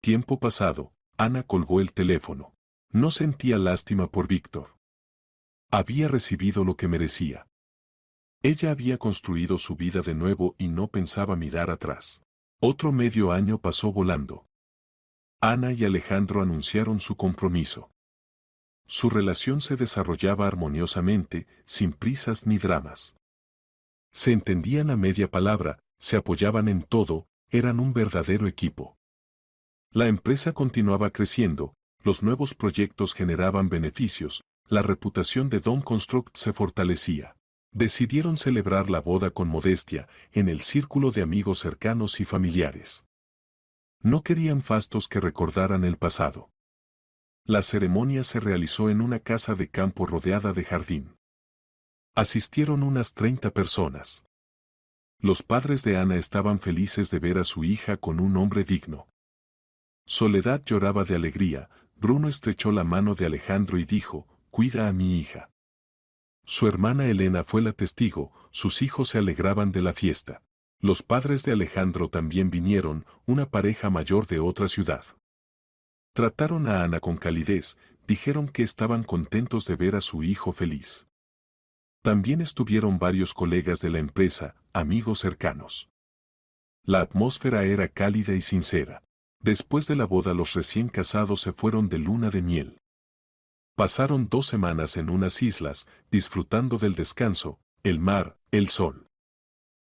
Tiempo pasado, Ana colgó el teléfono. No sentía lástima por Víctor. Había recibido lo que merecía. Ella había construido su vida de nuevo y no pensaba mirar atrás. Otro medio año pasó volando. Ana y Alejandro anunciaron su compromiso. Su relación se desarrollaba armoniosamente, sin prisas ni dramas. Se entendían a media palabra, se apoyaban en todo, eran un verdadero equipo. La empresa continuaba creciendo, los nuevos proyectos generaban beneficios, la reputación de Dom Construct se fortalecía. Decidieron celebrar la boda con modestia, en el círculo de amigos cercanos y familiares. No querían fastos que recordaran el pasado. La ceremonia se realizó en una casa de campo rodeada de jardín. Asistieron unas 30 personas. Los padres de Ana estaban felices de ver a su hija con un hombre digno. Soledad lloraba de alegría, Bruno estrechó la mano de Alejandro y dijo, «Cuida a mi hija». Su hermana Elena fue la testigo, sus hijos se alegraban de la fiesta. Los padres de Alejandro también vinieron, una pareja mayor de otra ciudad. Trataron a Ana con calidez, dijeron que estaban contentos de ver a su hijo feliz. También estuvieron varios colegas de la empresa, amigos cercanos. La atmósfera era cálida y sincera. Después de la boda los recién casados se fueron de luna de miel. Pasaron 2 semanas en unas islas, disfrutando del descanso, el mar, el sol.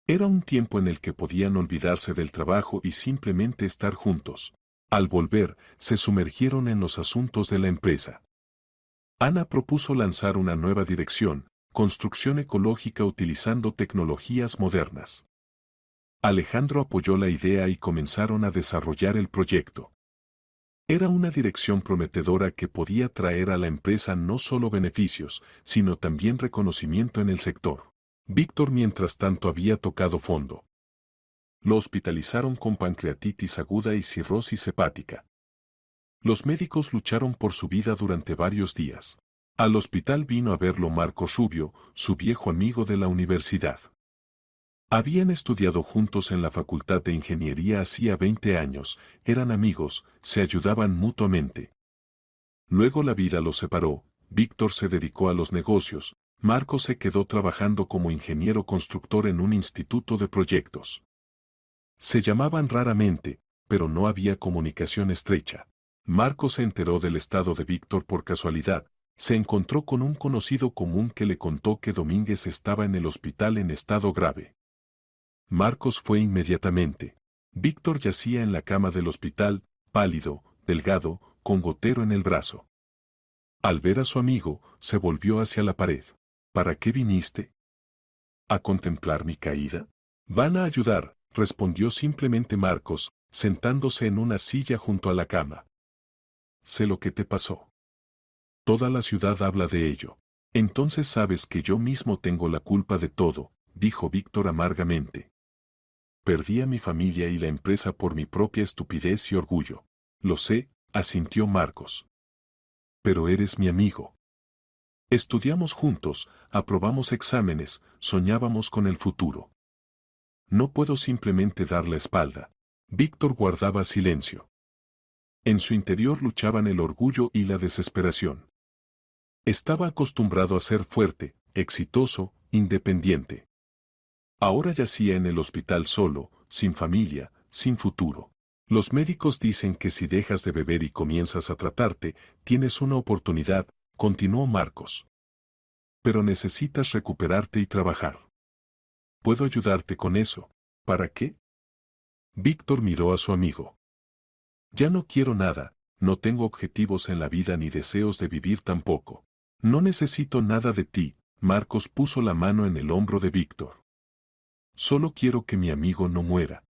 Era un tiempo en el que podían olvidarse del trabajo y simplemente estar juntos. Al volver, se sumergieron en los asuntos de la empresa. Ana propuso lanzar una nueva dirección, construcción ecológica utilizando tecnologías modernas. Alejandro apoyó la idea y comenzaron a desarrollar el proyecto. Era una dirección prometedora que podía traer a la empresa no solo beneficios, sino también reconocimiento en el sector. Víctor mientras tanto había tocado fondo. Lo hospitalizaron con pancreatitis aguda y cirrosis hepática. Los médicos lucharon por su vida durante varios días. Al hospital vino a verlo Marcos Rubio, su viejo amigo de la universidad. Habían estudiado juntos en la Facultad de Ingeniería hacía 20 años, eran amigos, se ayudaban mutuamente. Luego la vida los separó, Víctor se dedicó a los negocios, Marcos se quedó trabajando como ingeniero constructor en un instituto de proyectos. Se llamaban raramente, pero no había comunicación estrecha. Marcos se enteró del estado de Víctor por casualidad, se encontró con un conocido común que le contó que Domínguez estaba en el hospital en estado grave. Marcos fue inmediatamente. Víctor yacía en la cama del hospital, pálido, delgado, con gotero en el brazo. Al ver a su amigo, se volvió hacia la pared. ¿Para qué viniste? ¿A contemplar mi caída? Van a ayudar, respondió simplemente Marcos, sentándose en una silla junto a la cama. Sé lo que te pasó. Toda la ciudad habla de ello. Entonces sabes que yo mismo tengo la culpa de todo, dijo Víctor amargamente. Perdí a mi familia y la empresa por mi propia estupidez y orgullo. Lo sé, asintió Marcos. Pero eres mi amigo. Estudiamos juntos, aprobamos exámenes, soñábamos con el futuro. No puedo simplemente dar la espalda. Víctor guardaba silencio. En su interior luchaban el orgullo y la desesperación. Estaba acostumbrado a ser fuerte, exitoso, independiente. Ahora yacía en el hospital solo, sin familia, sin futuro. Los médicos dicen que si dejas de beber y comienzas a tratarte, tienes una oportunidad, continuó Marcos. Pero necesitas recuperarte y trabajar. Puedo ayudarte con eso. ¿Para qué? Víctor miró a su amigo. Ya no quiero nada, no tengo objetivos en la vida ni deseos de vivir tampoco. No necesito nada de ti, Marcos puso la mano en el hombro de Víctor. Solo quiero que mi amigo no muera.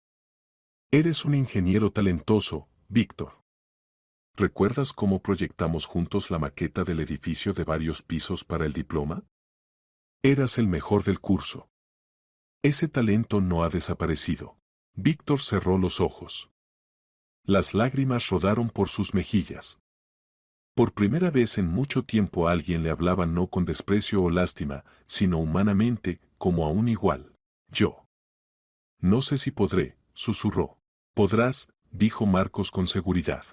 Eres un ingeniero talentoso, Víctor. ¿Recuerdas cómo proyectamos juntos la maqueta del edificio de varios pisos para el diploma? Eras el mejor del curso. Ese talento no ha desaparecido. Víctor cerró los ojos. Las lágrimas rodaron por sus mejillas. Por primera vez en mucho tiempo alguien le hablaba no con desprecio o lástima, sino humanamente, como a un igual. Yo. No sé si podré, susurró. Podrás, dijo Marcos con seguridad.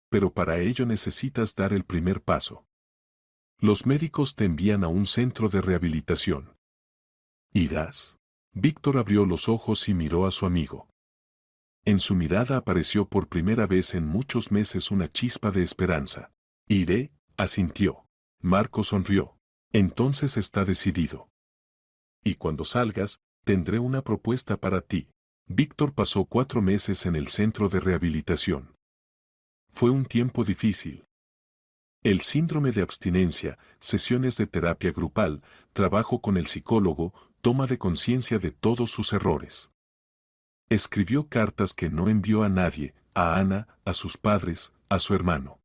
Pero para ello necesitas dar el primer paso. Los médicos te envían a un centro de rehabilitación. ¿Irás? Víctor abrió los ojos y miró a su amigo. En su mirada apareció por primera vez en muchos meses una chispa de esperanza. Iré, asintió. Marcos sonrió. Entonces está decidido. Y cuando salgas, tendré una propuesta para ti. Víctor pasó 4 meses en el centro de rehabilitación. Fue un tiempo difícil. El síndrome de abstinencia, sesiones de terapia grupal, trabajo con el psicólogo, toma de conciencia de todos sus errores. Escribió cartas que no envió a nadie, a Ana, a sus padres, a su hermano.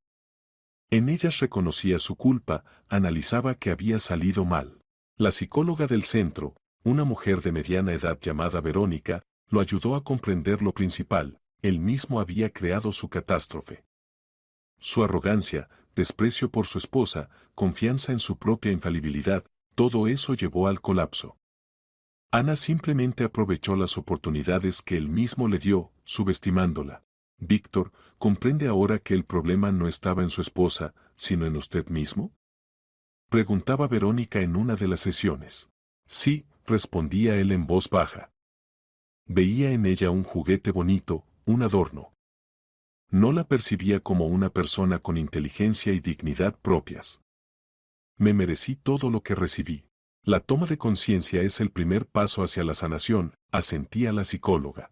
En ellas reconocía su culpa, analizaba que había salido mal. La psicóloga del centro, una mujer de mediana edad llamada Verónica, lo ayudó a comprender lo principal, él mismo había creado su catástrofe. Su arrogancia, desprecio por su esposa, confianza en su propia infalibilidad, Todo eso llevó al colapso. Ana simplemente aprovechó las oportunidades que él mismo le dio, subestimándola. Víctor, ¿comprende ahora que el problema no estaba en su esposa, sino en usted mismo? Preguntaba Verónica en una de las sesiones. Sí, respondía él en voz baja. Veía en ella un juguete bonito, un adorno. No la percibía como una persona con inteligencia y dignidad propias. Me merecí todo lo que recibí. La toma de conciencia es el primer paso hacia la sanación, asentía la psicóloga.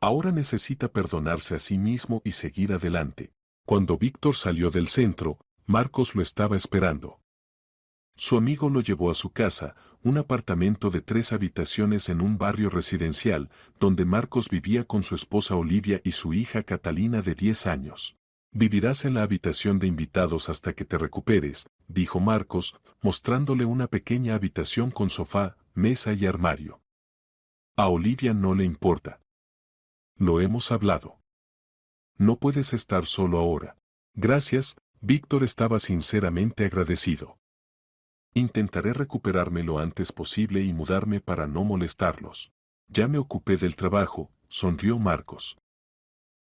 Ahora necesita perdonarse a sí mismo y seguir adelante. Cuando Víctor salió del centro, Marcos lo estaba esperando. Su amigo lo llevó a su casa, un apartamento de 3 habitaciones en un barrio residencial, donde Marcos vivía con su esposa Olivia y su hija Catalina de 10 años. Vivirás en la habitación de invitados hasta que te recuperes, dijo Marcos, mostrándole una pequeña habitación con sofá, mesa y armario. A Olivia no le importa. Lo hemos hablado. No puedes estar solo ahora. Gracias, Víctor estaba sinceramente agradecido. Intentaré recuperarme lo antes posible y mudarme para no molestarlos. Ya me ocupé del trabajo, sonrió Marcos.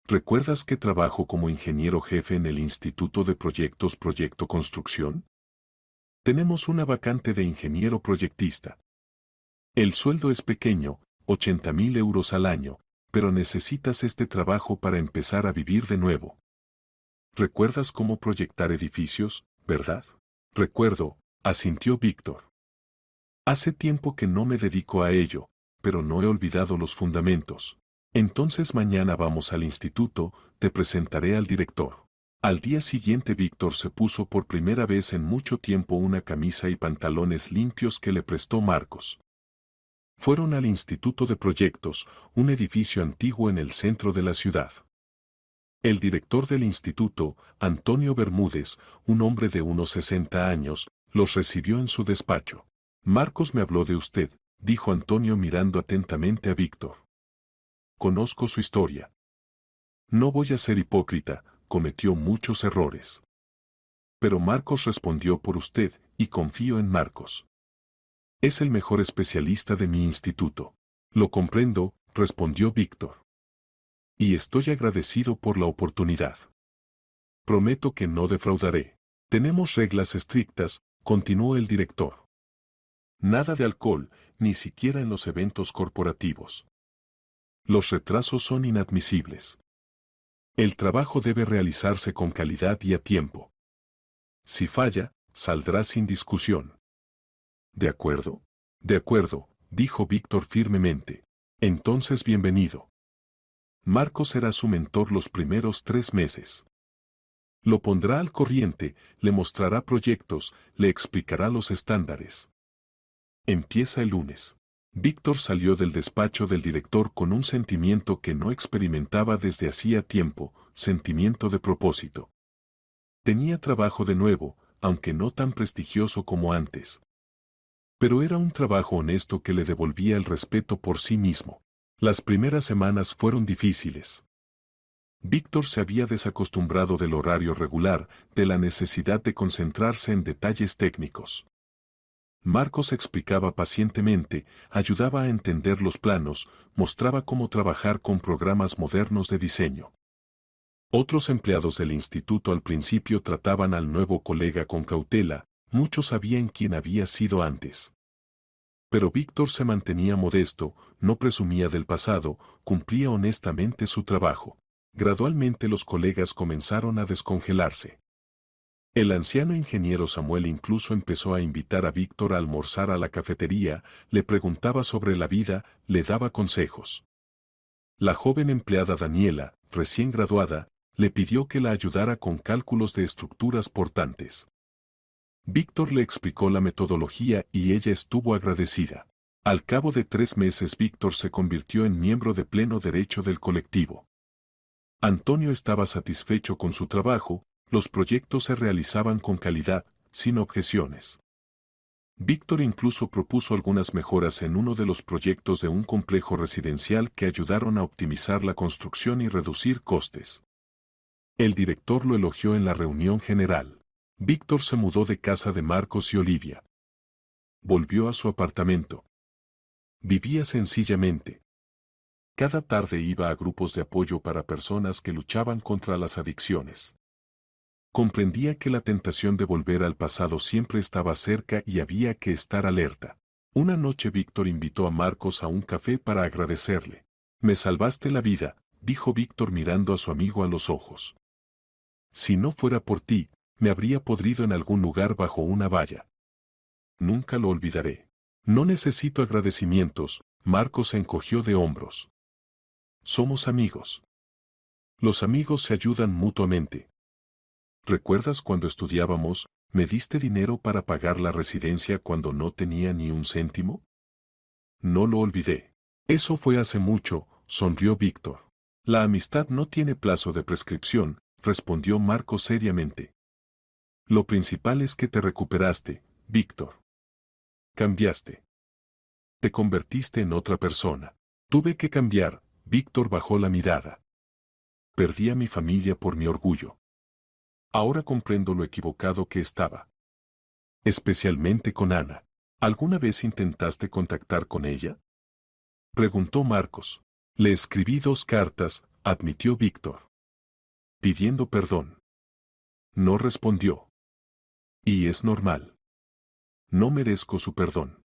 ¿Recuerdas que trabajo como ingeniero jefe en el Instituto de Proyectos Proyecto Construcción? Tenemos una vacante de ingeniero proyectista. El sueldo es pequeño, 80.000 euros al año, pero necesitas este trabajo para empezar a vivir de nuevo. ¿Recuerdas cómo proyectar edificios, verdad? Recuerdo, asintió Víctor. Hace tiempo que no me dedico a ello, pero no he olvidado los fundamentos. Entonces mañana vamos al instituto, te presentaré al director. Al día siguiente Víctor se puso por primera vez en mucho tiempo una camisa y pantalones limpios que le prestó Marcos. Fueron al Instituto de Proyectos, un edificio antiguo en el centro de la ciudad. El director del instituto, Antonio Bermúdez, un hombre de unos 60 años, los recibió en su despacho. Marcos me habló de usted, dijo Antonio mirando atentamente a Víctor. Conozco su historia. No voy a ser hipócrita, cometió muchos errores. Pero Marcos respondió por usted, y confío en Marcos. Es el mejor especialista de mi instituto. Lo comprendo, respondió Víctor. Y estoy agradecido por la oportunidad. Prometo que no defraudaré. Tenemos reglas estrictas, continuó el director. Nada de alcohol, ni siquiera en los eventos corporativos. Los retrasos son inadmisibles. El trabajo debe realizarse con calidad y a tiempo. Si falla, saldrá sin discusión. ¿De acuerdo? De acuerdo, dijo Víctor firmemente. Entonces bienvenido. Marcos será su mentor los primeros 3 meses. Lo pondrá al corriente, le mostrará proyectos, le explicará los estándares. Empieza el lunes. Víctor salió del despacho del director con un sentimiento que no experimentaba desde hacía tiempo, sentimiento de propósito. Tenía trabajo de nuevo, aunque no tan prestigioso como antes. Pero era un trabajo honesto que le devolvía el respeto por sí mismo. Las primeras semanas fueron difíciles. Víctor se había desacostumbrado del horario regular, de la necesidad de concentrarse en detalles técnicos. Marcos explicaba pacientemente, ayudaba a entender los planos, mostraba cómo trabajar con programas modernos de diseño. Otros empleados del instituto al principio trataban al nuevo colega con cautela, muchos sabían quién había sido antes. Pero Víctor se mantenía modesto, no presumía del pasado, cumplía honestamente su trabajo. Gradualmente los colegas comenzaron a descongelarse. El anciano ingeniero Samuel incluso empezó a invitar a Víctor a almorzar a la cafetería, le preguntaba sobre la vida, le daba consejos. La joven empleada Daniela, recién graduada, le pidió que la ayudara con cálculos de estructuras portantes. Víctor le explicó la metodología y ella estuvo agradecida. Al cabo de 3 meses Víctor se convirtió en miembro de pleno derecho del colectivo. Antonio estaba satisfecho con su trabajo, los proyectos se realizaban con calidad, sin objeciones. Víctor incluso propuso algunas mejoras en uno de los proyectos de un complejo residencial que ayudaron a optimizar la construcción y reducir costes. El director lo elogió en la reunión general. Víctor se mudó de casa de Marcos y Olivia. Volvió a su apartamento. Vivía sencillamente. Cada tarde iba a grupos de apoyo para personas que luchaban contra las adicciones. Comprendía que la tentación de volver al pasado siempre estaba cerca y había que estar alerta. Una noche Víctor invitó a Marcos a un café para agradecerle. «Me salvaste la vida», dijo Víctor mirando a su amigo a los ojos. «Si no fuera por ti, me habría podrido en algún lugar bajo una valla». «Nunca lo olvidaré». «No necesito agradecimientos», Marcos se encogió de hombros. «Somos amigos. Los amigos se ayudan mutuamente. ¿Recuerdas cuando estudiábamos, me diste dinero para pagar la residencia cuando no tenía ni un céntimo?» «No lo olvidé». «Eso fue hace mucho», sonrió Víctor. «La amistad no tiene plazo de prescripción», respondió Marcos seriamente. «Lo principal es que te recuperaste, Víctor. Cambiaste. Te convertiste en otra persona». «Tuve que cambiar», Víctor bajó la mirada. «Perdí a mi familia por mi orgullo. Ahora comprendo lo equivocado que estaba. Especialmente con Ana. ¿Alguna vez intentaste contactar con ella?», preguntó Marcos. «Le escribí 2 cartas», admitió Víctor. «Pidiendo perdón». No respondió. «Y es normal. No merezco su perdón.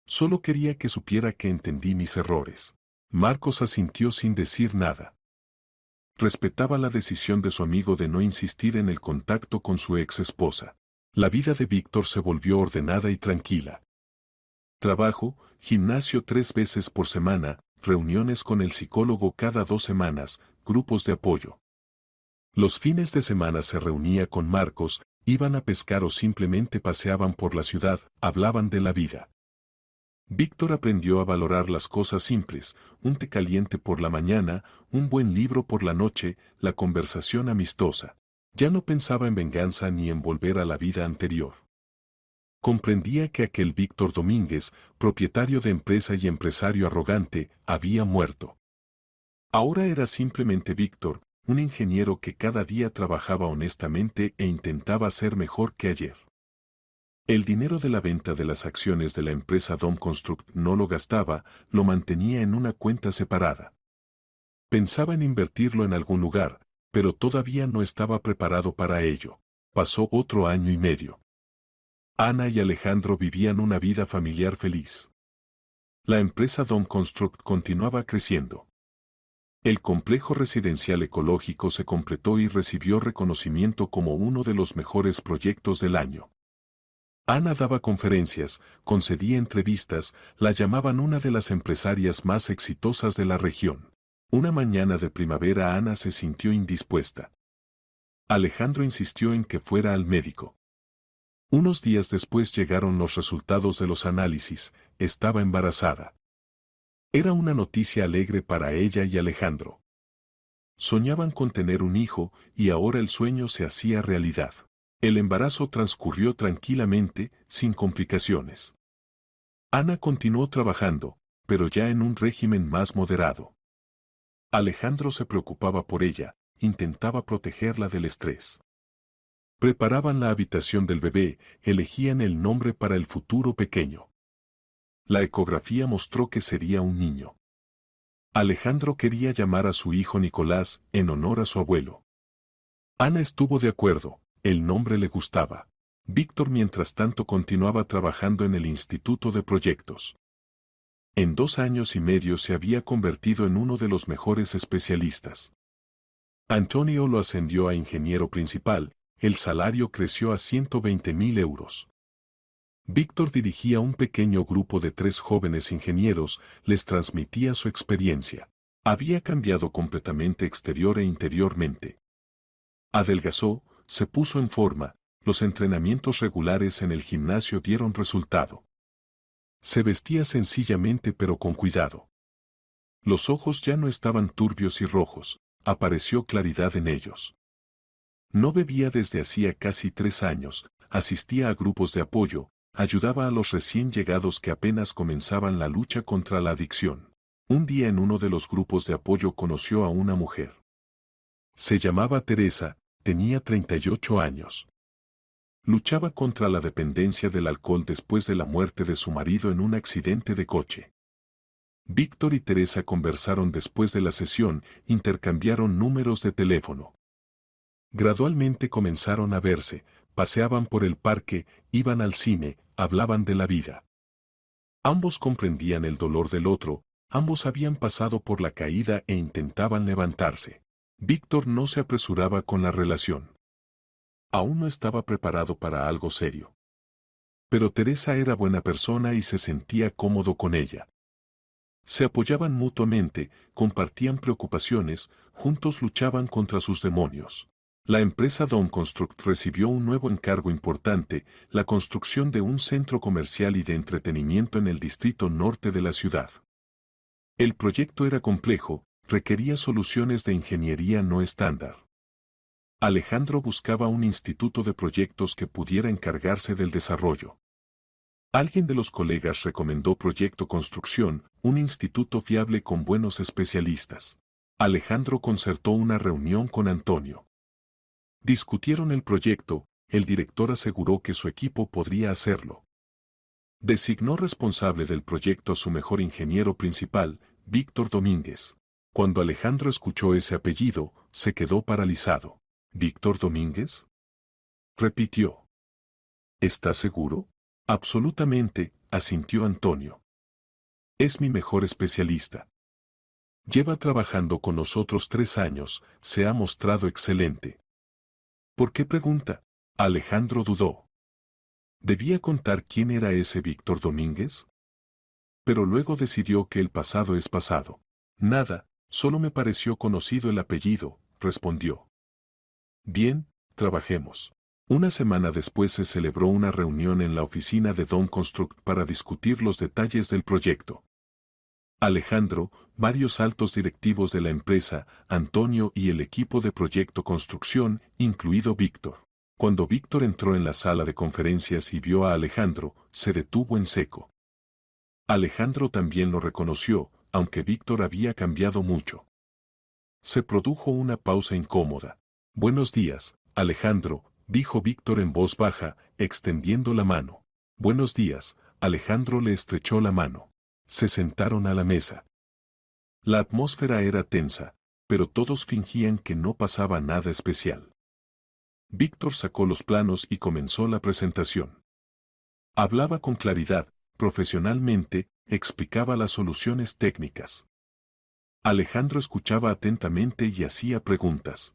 Solo quería que supiera que entendí mis errores». Marcos asintió sin decir nada. Respetaba la decisión de su amigo de no insistir en el contacto con su ex esposa. La vida de Víctor se volvió ordenada y tranquila. Trabajo, gimnasio 3 veces por semana, reuniones con el psicólogo cada 2 semanas, grupos de apoyo. Los fines de semana se reunía con Marcos, iban a pescar o simplemente paseaban por la ciudad, hablaban de la vida. Víctor aprendió a valorar las cosas simples, un té caliente por la mañana, un buen libro por la noche, la conversación amistosa. Ya no pensaba en venganza ni en volver a la vida anterior. Comprendía que aquel Víctor Domínguez, propietario de empresa y empresario arrogante, había muerto. Ahora era simplemente Víctor, un ingeniero que cada día trabajaba honestamente e intentaba ser mejor que ayer. El dinero de la venta de las acciones de la empresa Dom Construct no lo gastaba, lo mantenía en una cuenta separada. Pensaba en invertirlo en algún lugar, pero todavía no estaba preparado para ello. Pasó otro año y medio. Ana y Alejandro vivían una vida familiar feliz. La empresa Dom Construct continuaba creciendo. El complejo residencial ecológico se completó y recibió reconocimiento como uno de los mejores proyectos del año. Ana daba conferencias, concedía entrevistas, la llamaban una de las empresarias más exitosas de la región. Una mañana de primavera Ana se sintió indispuesta. Alejandro insistió en que fuera al médico. Unos días después llegaron los resultados de los análisis, estaba embarazada. Era una noticia alegre para ella y Alejandro. Soñaban con tener un hijo y ahora el sueño se hacía realidad. El embarazo transcurrió tranquilamente, sin complicaciones. Ana continuó trabajando, pero ya en un régimen más moderado. Alejandro se preocupaba por ella, intentaba protegerla del estrés. Preparaban la habitación del bebé, elegían el nombre para el futuro pequeño. La ecografía mostró que sería un niño. Alejandro quería llamar a su hijo Nicolás, en honor a su abuelo. Ana estuvo de acuerdo. El nombre le gustaba. Víctor mientras tanto continuaba trabajando en el Instituto de Proyectos. En 2 años y medio se había convertido en uno de los mejores especialistas. Antonio lo ascendió a ingeniero principal, el salario creció a 120.000 euros. Víctor dirigía un pequeño grupo de 3 jóvenes ingenieros, les transmitía su experiencia. Había cambiado completamente exterior e interiormente. Adelgazó, se puso en forma, los entrenamientos regulares en el gimnasio dieron resultado. Se vestía sencillamente pero con cuidado. Los ojos ya no estaban turbios y rojos, apareció claridad en ellos. No bebía desde hacía casi 3 años, asistía a grupos de apoyo, ayudaba a los recién llegados que apenas comenzaban la lucha contra la adicción. Un día en uno de los grupos de apoyo conoció a una mujer. Se llamaba Teresa, tenía 38 años. Luchaba contra la dependencia del alcohol después de la muerte de su marido en un accidente de coche. Víctor y Teresa conversaron después de la sesión, intercambiaron números de teléfono. Gradualmente comenzaron a verse, paseaban por el parque, iban al cine, hablaban de la vida. Ambos comprendían el dolor del otro, ambos habían pasado por la caída e intentaban levantarse. Víctor no se apresuraba con la relación. Aún no estaba preparado para algo serio. Pero Teresa era buena persona y se sentía cómodo con ella. Se apoyaban mutuamente, compartían preocupaciones, juntos luchaban contra sus demonios. La empresa Dom Construct recibió un nuevo encargo importante, la construcción de un centro comercial y de entretenimiento en el distrito norte de la ciudad. El proyecto era complejo, requería soluciones de ingeniería no estándar. Alejandro buscaba un instituto de proyectos que pudiera encargarse del desarrollo. Alguien de los colegas recomendó Proyecto Construcción, un instituto fiable con buenos especialistas. Alejandro concertó una reunión con Antonio. Discutieron el proyecto, el director aseguró que su equipo podría hacerlo. Designó responsable del proyecto a su mejor ingeniero principal, Víctor Domínguez. Cuando Alejandro escuchó ese apellido, se quedó paralizado. ¿Víctor Domínguez? Repitió. ¿Estás seguro? Absolutamente, asintió Antonio. Es mi mejor especialista. Lleva trabajando con nosotros 3 años, se ha mostrado excelente. ¿Por qué pregunta? Alejandro dudó. ¿Debía contar quién era ese Víctor Domínguez? Pero luego decidió que el pasado es pasado. Nada, solo me pareció conocido el apellido, respondió. Bien, trabajemos. Una semana después se celebró una reunión en la oficina de Dom Construct para discutir los detalles del proyecto. Alejandro, varios altos directivos de la empresa, Antonio y el equipo de Proyecto Construcción, incluido Víctor. Cuando Víctor entró en la sala de conferencias y vio a Alejandro, se detuvo en seco. Alejandro también lo reconoció, aunque Víctor había cambiado mucho. Se produjo una pausa incómoda. Buenos días, Alejandro, dijo Víctor en voz baja, extendiendo la mano. Buenos días, Alejandro le estrechó la mano. Se sentaron a la mesa. La atmósfera era tensa, pero todos fingían que no pasaba nada especial. Víctor sacó los planos y comenzó la presentación. Hablaba con claridad, profesionalmente, explicaba las soluciones técnicas. Alejandro escuchaba atentamente y hacía preguntas.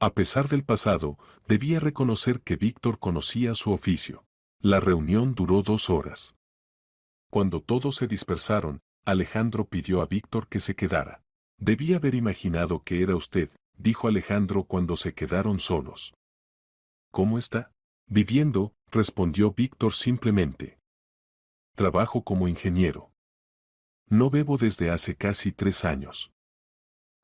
A pesar del pasado, debía reconocer que Víctor conocía su oficio. La reunión duró 2 horas. Cuando todos se dispersaron, Alejandro pidió a Víctor que se quedara. Debía haber imaginado que era usted, dijo Alejandro cuando se quedaron solos. ¿Cómo está? Viviendo, respondió Víctor simplemente. Trabajo como ingeniero. No bebo desde hace casi 3 años.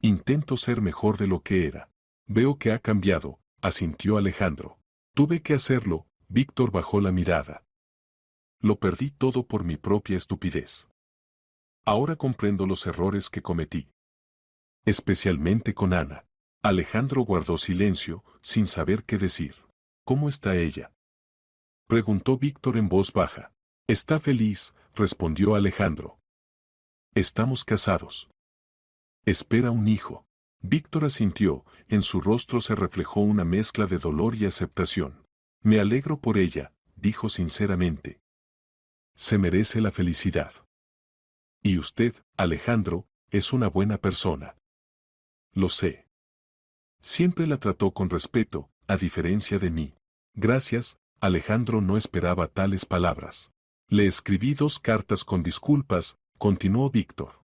Intento ser mejor de lo que era. Veo que ha cambiado, asintió Alejandro. Tuve que hacerlo, Víctor bajó la mirada. Lo perdí todo por mi propia estupidez. Ahora comprendo los errores que cometí. Especialmente con Ana. Alejandro guardó silencio, sin saber qué decir. ¿Cómo está ella? Preguntó Víctor en voz baja. Está feliz, respondió Alejandro. Estamos casados. Espera un hijo. Víctor asintió, en su rostro se reflejó una mezcla de dolor y aceptación. Me alegro por ella, dijo sinceramente. Se merece la felicidad. Y usted, Alejandro, es una buena persona. Lo sé. Siempre la trató con respeto, a diferencia de mí. Gracias, Alejandro no esperaba tales palabras. Le escribí 2 cartas con disculpas, continuó Víctor.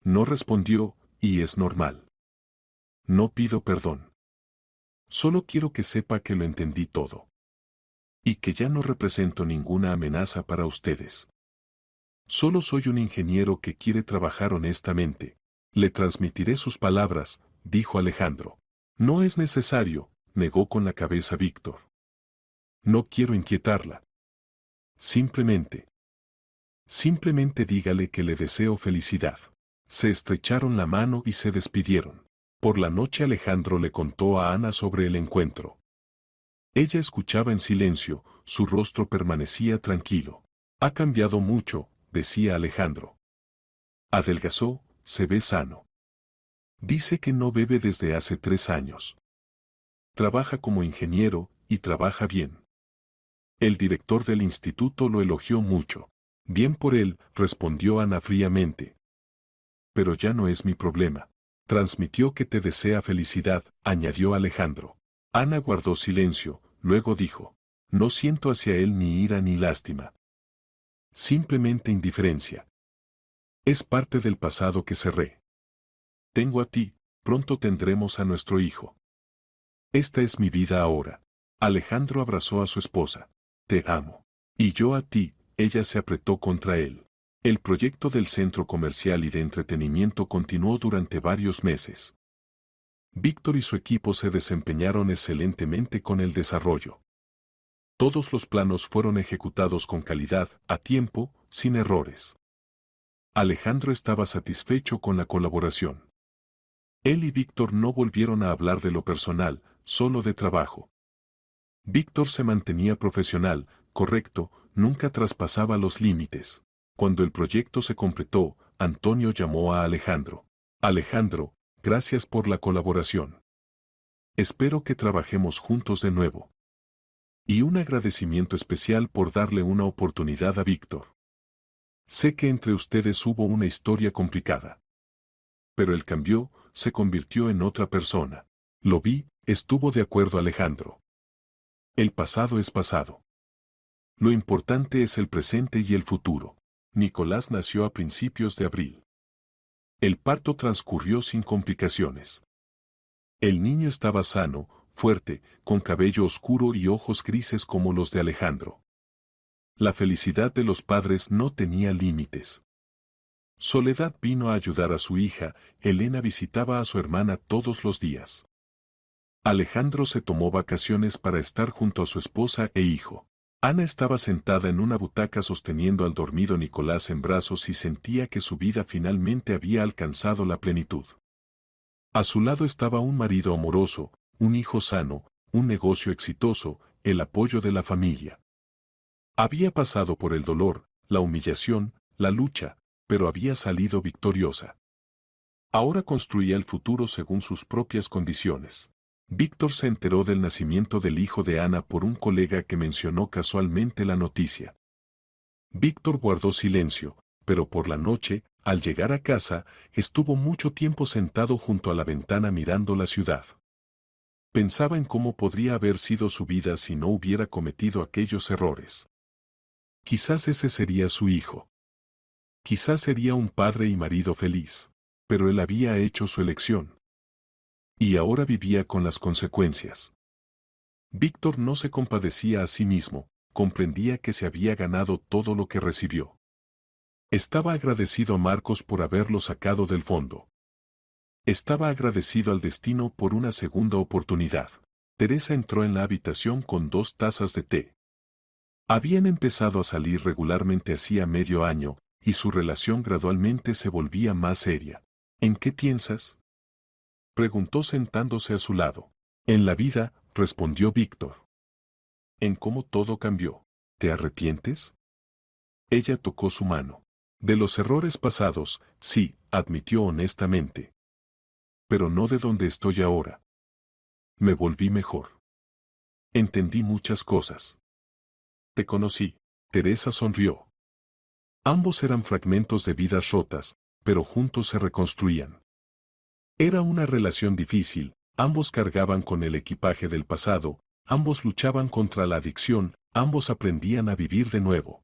No respondió, y es normal. No pido perdón. Solo quiero que sepa que lo entendí todo. Y que ya no represento ninguna amenaza para ustedes. Solo soy un ingeniero que quiere trabajar honestamente. Le transmitiré sus palabras, dijo Alejandro. No es necesario, negó con la cabeza Víctor. No quiero inquietarla. Simplemente dígale que le deseo felicidad. Se estrecharon la mano y se despidieron. Por la noche Alejandro le contó a Ana sobre el encuentro. Ella escuchaba en silencio, su rostro permanecía tranquilo. Ha cambiado mucho, decía Alejandro. Adelgazó, se ve sano. Dice que no bebe desde hace 3 años. Trabaja como ingeniero, y trabaja bien. El director del instituto lo elogió mucho. Bien por él, respondió Ana fríamente. Pero ya no es mi problema. Transmitió que te desea felicidad, añadió Alejandro. Ana guardó silencio, luego dijo. No siento hacia él ni ira ni lástima. Simplemente indiferencia. Es parte del pasado que cerré. Tengo a ti, pronto tendremos a nuestro hijo. Esta es mi vida ahora. Alejandro abrazó a su esposa. Te amo. Y yo a ti, ella se apretó contra él. El proyecto del centro comercial y de entretenimiento continuó durante varios meses. Víctor y su equipo se desempeñaron excelentemente con el desarrollo. Todos los planos fueron ejecutados con calidad, a tiempo, sin errores. Alejandro estaba satisfecho con la colaboración. Él y Víctor no volvieron a hablar de lo personal, solo de trabajo. Víctor se mantenía profesional, correcto, nunca traspasaba los límites. Cuando el proyecto se completó, Antonio llamó a Alejandro. Alejandro, gracias por la colaboración. Espero que trabajemos juntos de nuevo. Y un agradecimiento especial por darle una oportunidad a Víctor. Sé que entre ustedes hubo una historia complicada. Pero él cambió, se convirtió en otra persona. Lo vi, estuvo de acuerdo Alejandro. El pasado es pasado. Lo importante es el presente y el futuro. Nicolás nació a principios de abril. El parto transcurrió sin complicaciones. El niño estaba sano, fuerte, con cabello oscuro y ojos grises como los de Alejandro. La felicidad de los padres no tenía límites. Soledad vino a ayudar a su hija, Elena visitaba a su hermana todos los días. Alejandro se tomó vacaciones para estar junto a su esposa e hijo. Ana estaba sentada en una butaca sosteniendo al dormido Nicolás en brazos y sentía que su vida finalmente había alcanzado la plenitud. A su lado estaba un marido amoroso, un hijo sano, un negocio exitoso, el apoyo de la familia. Había pasado por el dolor, la humillación, la lucha, pero había salido victoriosa. Ahora construía el futuro según sus propias condiciones. Víctor se enteró del nacimiento del hijo de Ana por un colega que mencionó casualmente la noticia. Víctor guardó silencio, pero por la noche, al llegar a casa, estuvo mucho tiempo sentado junto a la ventana mirando la ciudad. Pensaba en cómo podría haber sido su vida si no hubiera cometido aquellos errores. Quizás ese sería su hijo. Quizás sería un padre y marido feliz. Pero él había hecho su elección. Y ahora vivía con las consecuencias. Víctor no se compadecía a sí mismo, comprendía que se había ganado todo lo que recibió. Estaba agradecido a Marcos por haberlo sacado del fondo. Estaba agradecido al destino por una segunda oportunidad. Teresa entró en la habitación con 2 tazas de té. Habían empezado a salir regularmente hacía medio año, y su relación gradualmente se volvía más seria. ¿En qué piensas?, preguntó sentándose a su lado. En la vida, respondió Víctor. En cómo todo cambió. ¿Te arrepientes? Ella tocó su mano. De los errores pasados, sí, admitió honestamente. Pero no de donde estoy ahora. Me volví mejor. Entendí muchas cosas. Te conocí. Teresa sonrió. Ambos eran fragmentos de vidas rotas, pero juntos se reconstruían. Era una relación difícil, ambos cargaban con el equipaje del pasado, ambos luchaban contra la adicción, ambos aprendían a vivir de nuevo.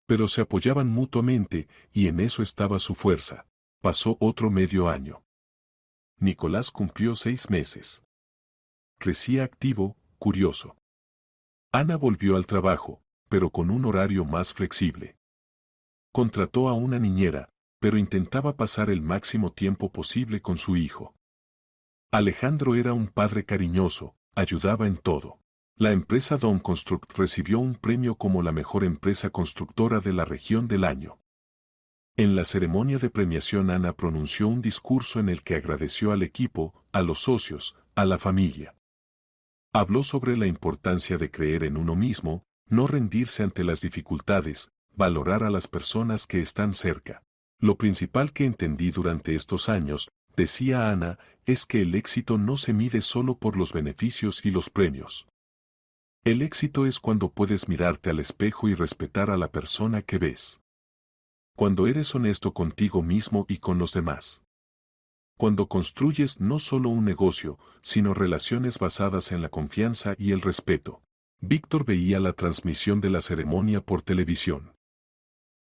Pero se apoyaban mutuamente, y en eso estaba su fuerza. Pasó otro medio año. Nicolás cumplió 6 meses. Crecía activo, curioso. Ana volvió al trabajo, pero con un horario más flexible. Contrató a una niñera, pero intentaba pasar el máximo tiempo posible con su hijo. Alejandro era un padre cariñoso, ayudaba en todo. La empresa Dom Construct recibió un premio como la mejor empresa constructora de la región del año. En la ceremonia de premiación Ana pronunció un discurso en el que agradeció al equipo, a los socios, a la familia. Habló sobre la importancia de creer en uno mismo, no rendirse ante las dificultades, valorar a las personas que están cerca. Lo principal que entendí durante estos años, decía Ana, es que el éxito no se mide solo por los beneficios y los premios. El éxito es cuando puedes mirarte al espejo y respetar a la persona que ves. Cuando eres honesto contigo mismo y con los demás. Cuando construyes no solo un negocio, sino relaciones basadas en la confianza y el respeto. Víctor veía la transmisión de la ceremonia por televisión.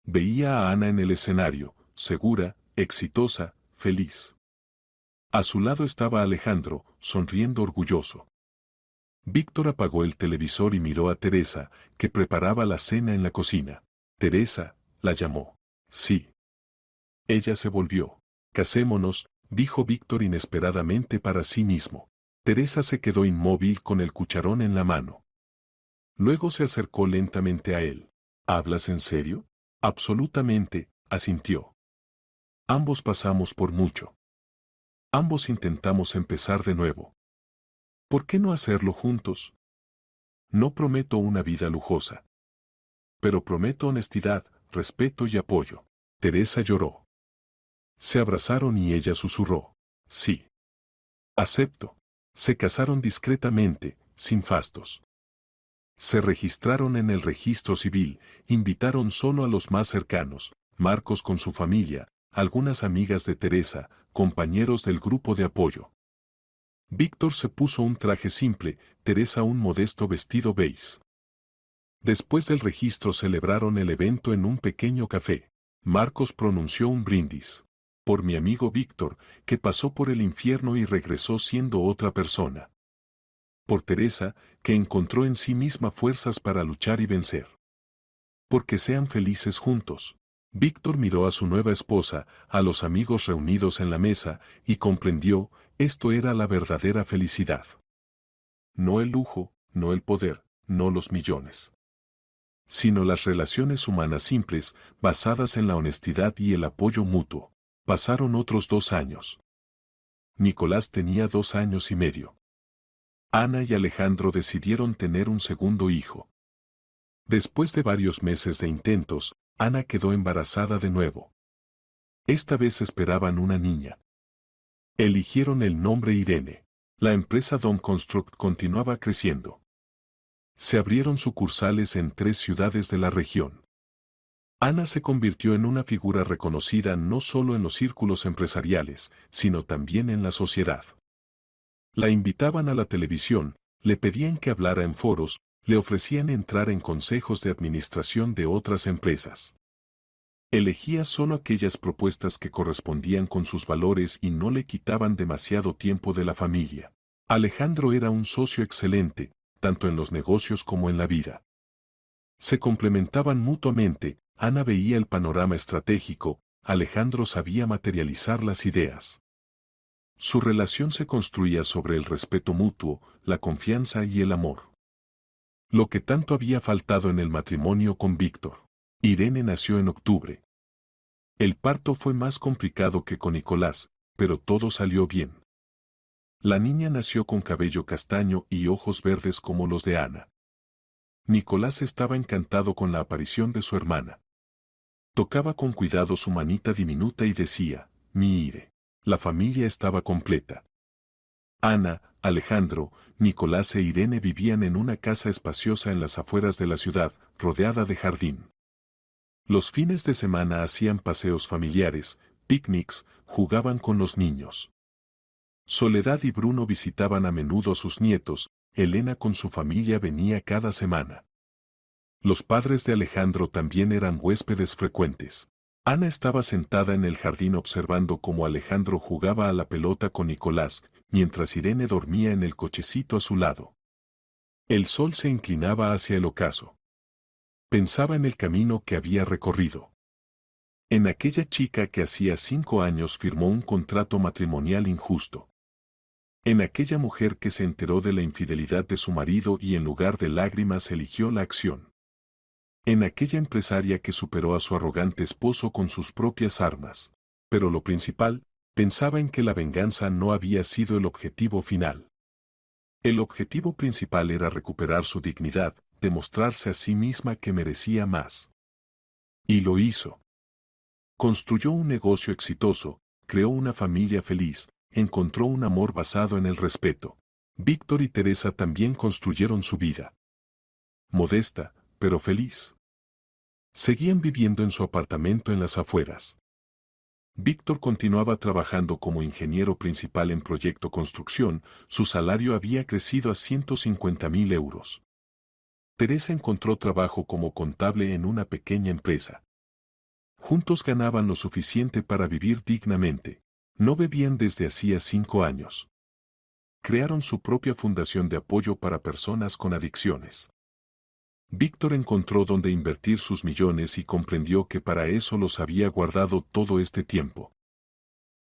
Veía a Ana en el escenario, segura, exitosa, feliz. A su lado estaba Alejandro, sonriendo orgulloso. Víctor apagó el televisor y miró a Teresa, que preparaba la cena en la cocina. Teresa, la llamó. Sí. Ella se volvió. Casémonos, dijo Víctor inesperadamente para sí mismo. Teresa se quedó inmóvil con el cucharón en la mano. Luego se acercó lentamente a él. ¿Hablas en serio? Absolutamente, asintió. Ambos pasamos por mucho. Ambos intentamos empezar de nuevo. ¿Por qué no hacerlo juntos? No prometo una vida lujosa. Pero prometo honestidad, respeto y apoyo. Teresa lloró. Se abrazaron y ella susurró. Sí. Acepto. Se casaron discretamente, sin fastos. Se registraron en el registro civil, invitaron solo a los más cercanos, Marcos con su familia, algunas amigas de Teresa, compañeros del grupo de apoyo. Víctor se puso un traje simple, Teresa un modesto vestido beige. Después del registro celebraron el evento en un pequeño café. Marcos pronunció un brindis. Por mi amigo Víctor, que pasó por el infierno y regresó siendo otra persona. Por Teresa, que encontró en sí misma fuerzas para luchar y vencer. Porque sean felices juntos. Víctor miró a su nueva esposa, a los amigos reunidos en la mesa, y comprendió, esto era la verdadera felicidad. No el lujo, no el poder, no los millones. Sino las relaciones humanas simples, basadas en la honestidad y el apoyo mutuo. Pasaron otros 2 años. Nicolás tenía 2 años y medio. Ana y Alejandro decidieron tener un segundo hijo. Después de varios meses de intentos, Ana quedó embarazada de nuevo. Esta vez esperaban una niña. Eligieron el nombre Irene. La empresa Dom Construct continuaba creciendo. Se abrieron sucursales en 3 ciudades de la región. Ana se convirtió en una figura reconocida no solo en los círculos empresariales, sino también en la sociedad. La invitaban a la televisión, le pedían que hablara en foros, le ofrecían entrar en consejos de administración de otras empresas. Elegía solo aquellas propuestas que correspondían con sus valores y no le quitaban demasiado tiempo de la familia. Alejandro era un socio excelente, tanto en los negocios como en la vida. Se complementaban mutuamente, Ana veía el panorama estratégico, Alejandro sabía materializar las ideas. Su relación se construía sobre el respeto mutuo, la confianza y el amor. Lo que tanto había faltado en el matrimonio con Víctor. Irene nació en octubre. El parto fue más complicado que con Nicolás, pero todo salió bien. La niña nació con cabello castaño y ojos verdes como los de Ana. Nicolás estaba encantado con la aparición de su hermana. Tocaba con cuidado su manita diminuta y decía, mi Ire. La familia estaba completa. Ana, Alejandro, Nicolás e Irene vivían en una casa espaciosa en las afueras de la ciudad, rodeada de jardín. Los fines de semana hacían paseos familiares, picnics, jugaban con los niños. Soledad y Bruno visitaban a menudo a sus nietos, Elena con su familia venía cada semana. Los padres de Alejandro también eran huéspedes frecuentes. Ana estaba sentada en el jardín observando cómo Alejandro jugaba a la pelota con Nicolás, mientras Irene dormía en el cochecito a su lado. El sol se inclinaba hacia el ocaso. Pensaba en el camino que había recorrido. En aquella chica que hacía 5 años firmó un contrato matrimonial injusto. En aquella mujer que se enteró de la infidelidad de su marido y en lugar de lágrimas eligió la acción. En aquella empresaria que superó a su arrogante esposo con sus propias armas. Pero lo principal, pensaba en que la venganza no había sido el objetivo final. El objetivo principal era recuperar su dignidad, demostrarse a sí misma que merecía más. Y lo hizo. Construyó un negocio exitoso, creó una familia feliz, encontró un amor basado en el respeto. Víctor y Teresa también construyeron su vida. Modesta, pero feliz. Seguían viviendo en su apartamento en las afueras. Víctor continuaba trabajando como ingeniero principal en Proyecto Construcción, su salario había crecido a 150.000 euros. Teresa encontró trabajo como contable en una pequeña empresa. Juntos ganaban lo suficiente para vivir dignamente. No bebían desde hacía 5 años. Crearon su propia fundación de apoyo para personas con adicciones. Víctor encontró dónde invertir sus millones y comprendió que para eso los había guardado todo este tiempo.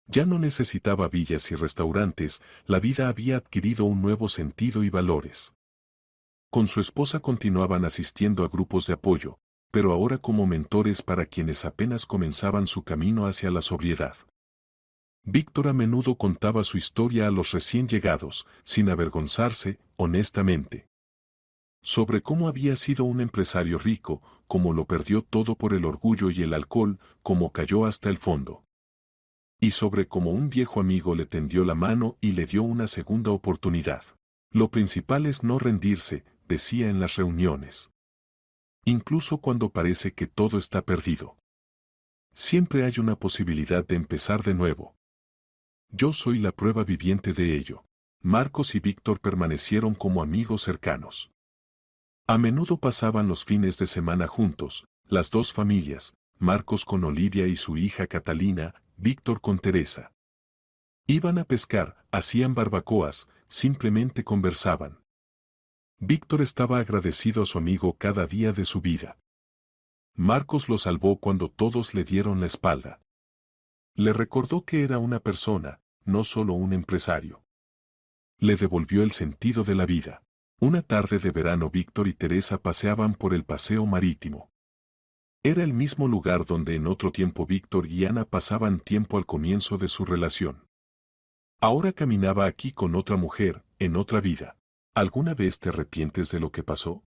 Ya no necesitaba villas y restaurantes, la vida había adquirido un nuevo sentido y valores. Con su esposa continuaban asistiendo a grupos de apoyo, pero ahora como mentores para quienes apenas comenzaban su camino hacia la sobriedad. Víctor a menudo contaba su historia a los recién llegados, sin avergonzarse, honestamente. Sobre cómo había sido un empresario rico, cómo lo perdió todo por el orgullo y el alcohol, cómo cayó hasta el fondo. Y sobre cómo un viejo amigo le tendió la mano y le dio una segunda oportunidad. Lo principal es no rendirse, decía en las reuniones. Incluso cuando parece que todo está perdido. Siempre hay una posibilidad de empezar de nuevo. Yo soy la prueba viviente de ello. Marcos y Víctor permanecieron como amigos cercanos. A menudo pasaban los fines de semana juntos, las dos familias, Marcos con Olivia y su hija Catalina, Víctor con Teresa. Iban a pescar, hacían barbacoas, simplemente conversaban. Víctor estaba agradecido a su amigo cada día de su vida. Marcos lo salvó cuando todos le dieron la espalda. Le recordó que era una persona, no solo un empresario. Le devolvió el sentido de la vida. Una tarde de verano Víctor y Teresa paseaban por el paseo marítimo. Era el mismo lugar donde en otro tiempo Víctor y Ana pasaban tiempo al comienzo de su relación. Ahora caminaba aquí con otra mujer, en otra vida. ¿Alguna vez te arrepientes de lo que pasó?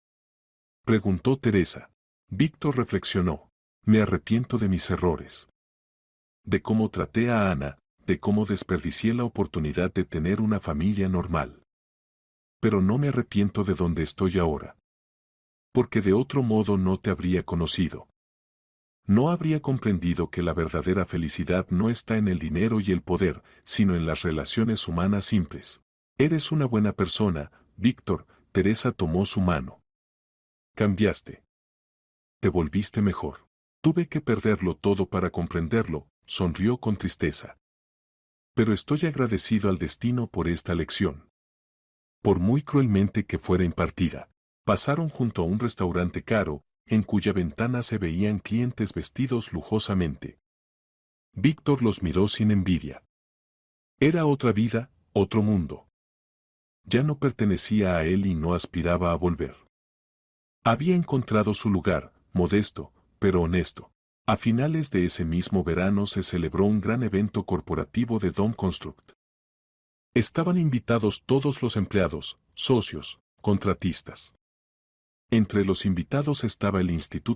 Preguntó Teresa. Víctor reflexionó. Me arrepiento de mis errores. De cómo traté a Ana, de cómo desperdicié la oportunidad de tener una familia normal. Pero no me arrepiento de donde estoy ahora. Porque de otro modo no te habría conocido. No habría comprendido que la verdadera felicidad no está en el dinero y el poder, sino en las relaciones humanas simples. Eres una buena persona, Víctor. Teresa tomó su mano. Cambiaste. Te volviste mejor. Tuve que perderlo todo para comprenderlo, sonrió con tristeza. Pero estoy agradecido al destino por esta lección. Por muy cruelmente que fuera impartida. Pasaron junto a un restaurante caro, en cuya ventana se veían clientes vestidos lujosamente. Víctor los miró sin envidia. Era otra vida, otro mundo. Ya no pertenecía a él y no aspiraba a volver. Había encontrado su lugar, modesto, pero honesto. A finales de ese mismo verano se celebró un gran evento corporativo de Dom Construct. Estaban invitados todos los empleados, socios, contratistas. Entre los invitados estaba el Institut